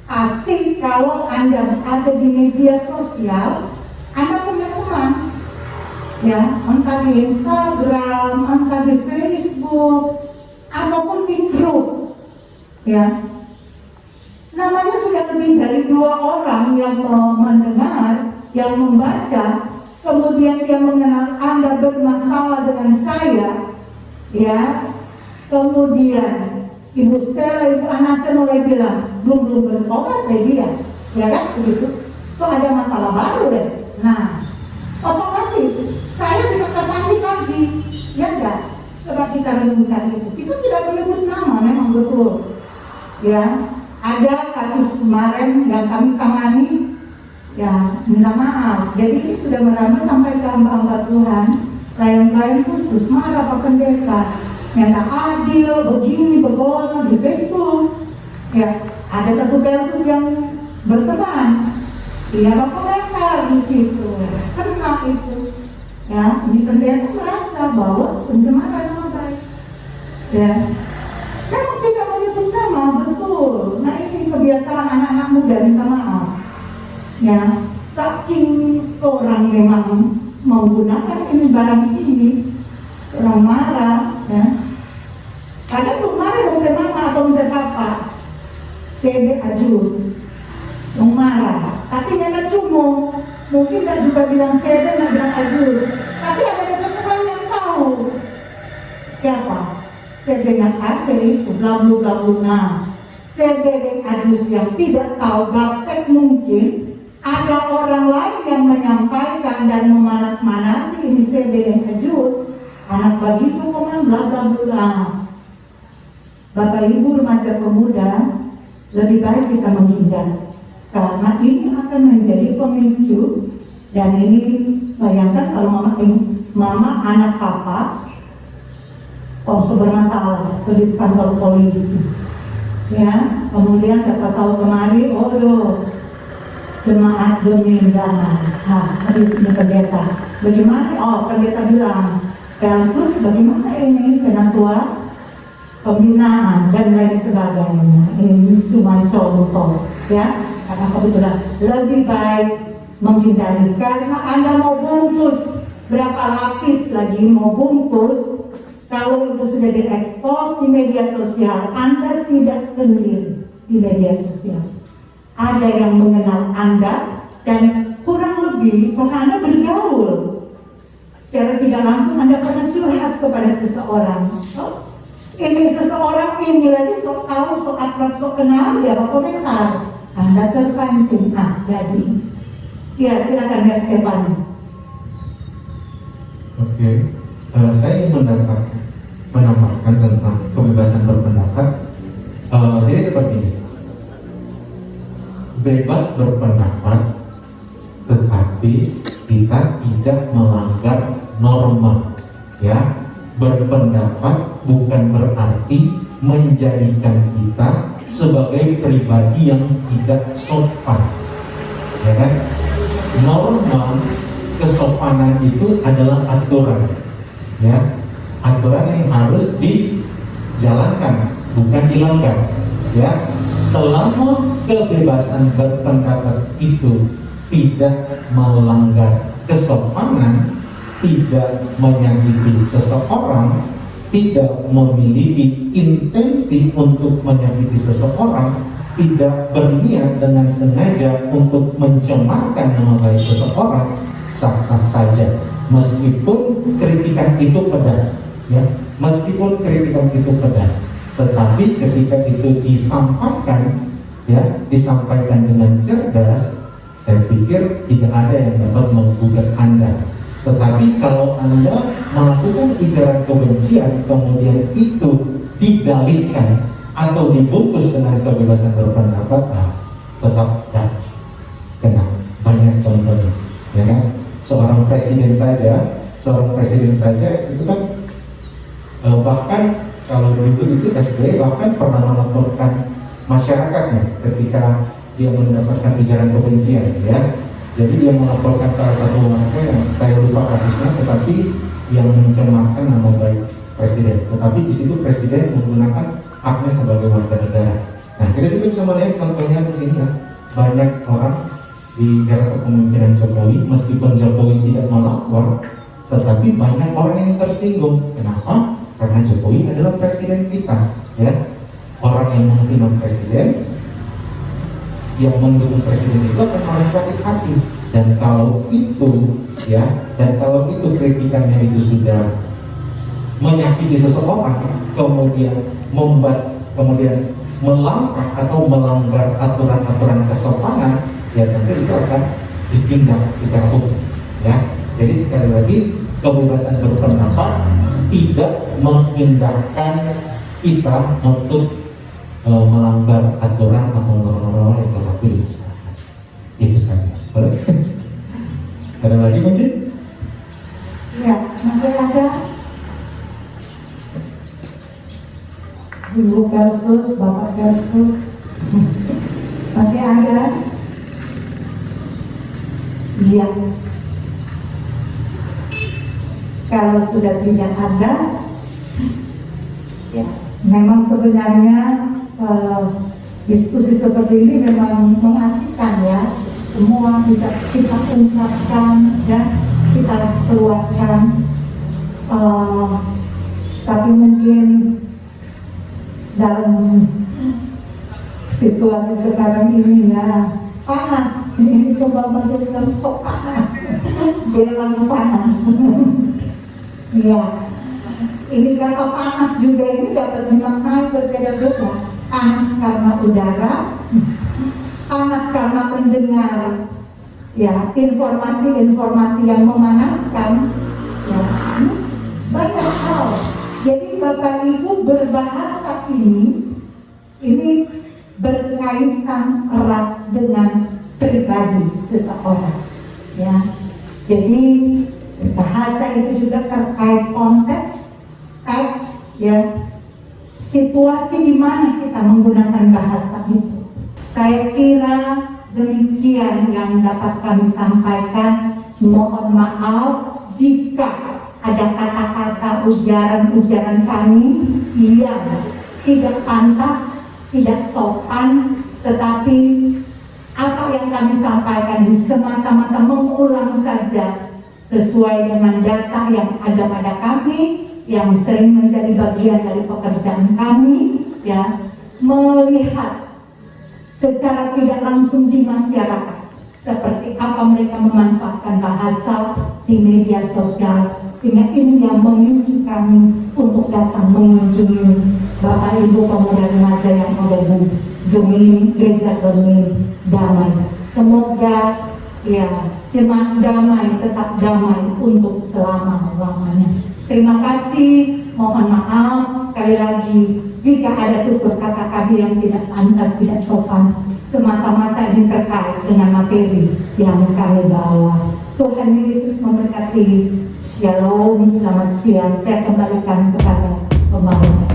pasti kalau Anda ada di media sosial, Anda punya teman, ya, entah di Instagram, entah di Facebook, ataupun di grup, ya. Namanya sudah lebih dari 2 orang yang mendengar, yang membaca, kemudian dia mengenal Anda bermasalah dengan saya, ya, kemudian Ibu Stella, Ibu Anaknya mulai bilang, belum bertobat deh dia, ya kan, begitu. So ada masalah baru deh. Nah, otomatis saya bisa terpancing lagi, ya enggak? Coba kita renungkan itu. Kita tidak menyebut nama, memang betul. Ya, ada kasus kemarin yang kami tangani, ya minta maaf. Jadi ini sudah merambah sampai ke hamba Tuhan, klien-klien khusus marah Pak Pendeta. Yang tak adil, begini, begono di Facebook. Ya, ada satu kasus yang berteman, dia berkomentar di situ, kena itu. Ya, ini pendeta merasa bahwa pencemaran nama baik. Ya, memang tidak menyebut nama, betul. Nah ini kebiasaan anak-anak muda, minta maaf. Ya, saking orang memang menggunakan ini barang ini, orang marah. Ya, kadang belum marah oleh mama atau oleh papa, sebe ajus, yang marah. Tapi nenek cuma mungkin tak juga bilang sebe, tak bilang ajus. Tapi ada teman yang tahu siapa sebe yang asli itu, bla-bla-bla. Nah, sebe yang ajus yang tidak tahu, bahkan mungkin ada orang lain yang menyampaikan dan memanas-manasi ini sebe yang ajus. Anak begitu koman bla-bla-bla. Bapak Ibu remaja pemuda, lebih baik kita menghindar karena ini akan menjadi pemicu. Dan ini bayangkan kalau mama anak papa kok bermasalah ke kantor polisi, ya, kemudian dapat tahu kemari, jemaat demi undangan. Nah, di sini pendeta, bagaimana? Oh, pendeta bilang, terus bagaimana ini penatua pembinaan dan lain sebagainya. Ini cuma contoh, ya. Karena kebetulan lebih baik menghindari karena Anda mau bungkus berapa lapis lagi mau bungkus. Kalau itu sudah diekspos di media sosial, Anda tidak sendiri di media sosial. Ada yang mengenal Anda dan kurang lebih karena Anda bergaul secara tidak langsung, Anda pernah curhat kepada seseorang. Ini seseorang ini lagi sok tahu, sok akrab, sok kenal, dia berkomentar. Anda terpancing, jadi. Ya, silakan ya Stefani. Oke, saya ingin menambahkan tentang kebebasan berpendapat. Jadi seperti ini, bebas berpendapat, tetapi kita tidak melanggar norma, ya. Berpendapat bukan berarti menjadikan kita sebagai pribadi yang tidak sopan, ya kan? Norma kesopanan itu adalah aturan, ya, aturan yang harus dijalankan, bukan dilanggar, ya. Selama kebebasan berpendapat itu tidak melanggar kesopanan, tidak menyakiti seseorang, tidak memiliki intensi untuk menyakiti seseorang, tidak berniat dengan sengaja untuk mencemarkan nama baik seseorang, sah-sah saja. Meskipun kritikan itu pedas, ya, meskipun kritikan itu pedas, tetapi ketika itu disampaikan, ya, disampaikan dengan cerdas, saya pikir tidak ada yang dapat menggugat Anda. Tetapi kalau Anda melakukan ujaran kebencian, kemudian itu didalihkan atau dibungkus dengan kebebasan berpendapat, tetap ya, kena. Banyak contohnya, ya kan? Seorang presiden saja itu kan bahkan kalau dulu itu SBY bahkan pernah melaporkan masyarakatnya ketika dia mendapatkan ujaran kebencian, ya. Jadi dia melaporkan salah satu warga yang saya lupa kasusnya, tetapi yang mencemarkan nama baik presiden. Tetapi di situ presiden menggunakan haknya sebagai warga negara. Nah, kita situ bisa melihat contohnya di sini, ya. Banyak orang di era kepemimpinan Jokowi, meskipun Jokowi tidak melapor, tetapi banyak orang yang tersinggung. Kenapa? Karena Jokowi adalah presiden kita, ya. Orang yang menghina presiden, yang mendukung presiden itu akan merasa sakit hati. Dan kalau itu, ya, dan kalau itu kritikannya itu sudah menyakiti seseorang, kemudian melangkah atau melanggar aturan-aturan kesopanan, ya tentu itu akan ditindak secara hukum, ya. Jadi sekali lagi, kebebasan berpendapat tidak mengindahkan kita untuk melanggar aturan atau norma-norma yang berlaku di masyarakat. Itu saja. Boleh? Ada lagi mungkin? Ya, masih ada. Ibu versus Bapak versus masih ada. Iya. Kalau sudah tidak ada, ya memang sebenarnya diskusi seperti ini memang mengasihkan ya. Semua bisa kita ungkapkan dan kita keluarkan. Tapi mungkin dalam situasi sekarang ini ya panas. Ini coba menjadikan sok panas, belang panas. Iya, ini kata panas juga ini dapat dimaknai berbeda-beda. Panas karena udara, panas karena mendengar ya informasi-informasi yang memanaskan. Ya, banyak hal. Jadi Bapak Ibu berbahasa ini berkaitan erat dengan pribadi seseorang. Ya, jadi bahasa itu juga terkait konteks, teks, ya, situasi di mana kita menggunakan bahasa itu. Saya kira demikian yang dapat kami sampaikan. Mohon maaf jika ada kata-kata ujaran-ujaran kami yang tidak pantas, tidak sopan, tetapi apa yang kami sampaikan semata-mata mengulang saja sesuai dengan data yang ada pada kami, yang sering menjadi bagian dari pekerjaan kami, ya, melihat secara tidak langsung di masyarakat seperti apa mereka memanfaatkan bahasa di media sosial, sehingga ini yang memicu kami untuk datang mengunjungi Bapak Ibu pemuda remaja yang ada di Gereja Domini Damai. Semoga ya jemaat damai tetap damai untuk selama-lamanya. Terima kasih, mohon maaf sekali lagi jika ada tutur kata kami yang tidak pantas, tidak sopan, semata-mata ini terkait dengan materi yang kami bawa. Tuhan Yesus memberkati. Shalom, selamat siang. Saya kembalikan kepada pembawa.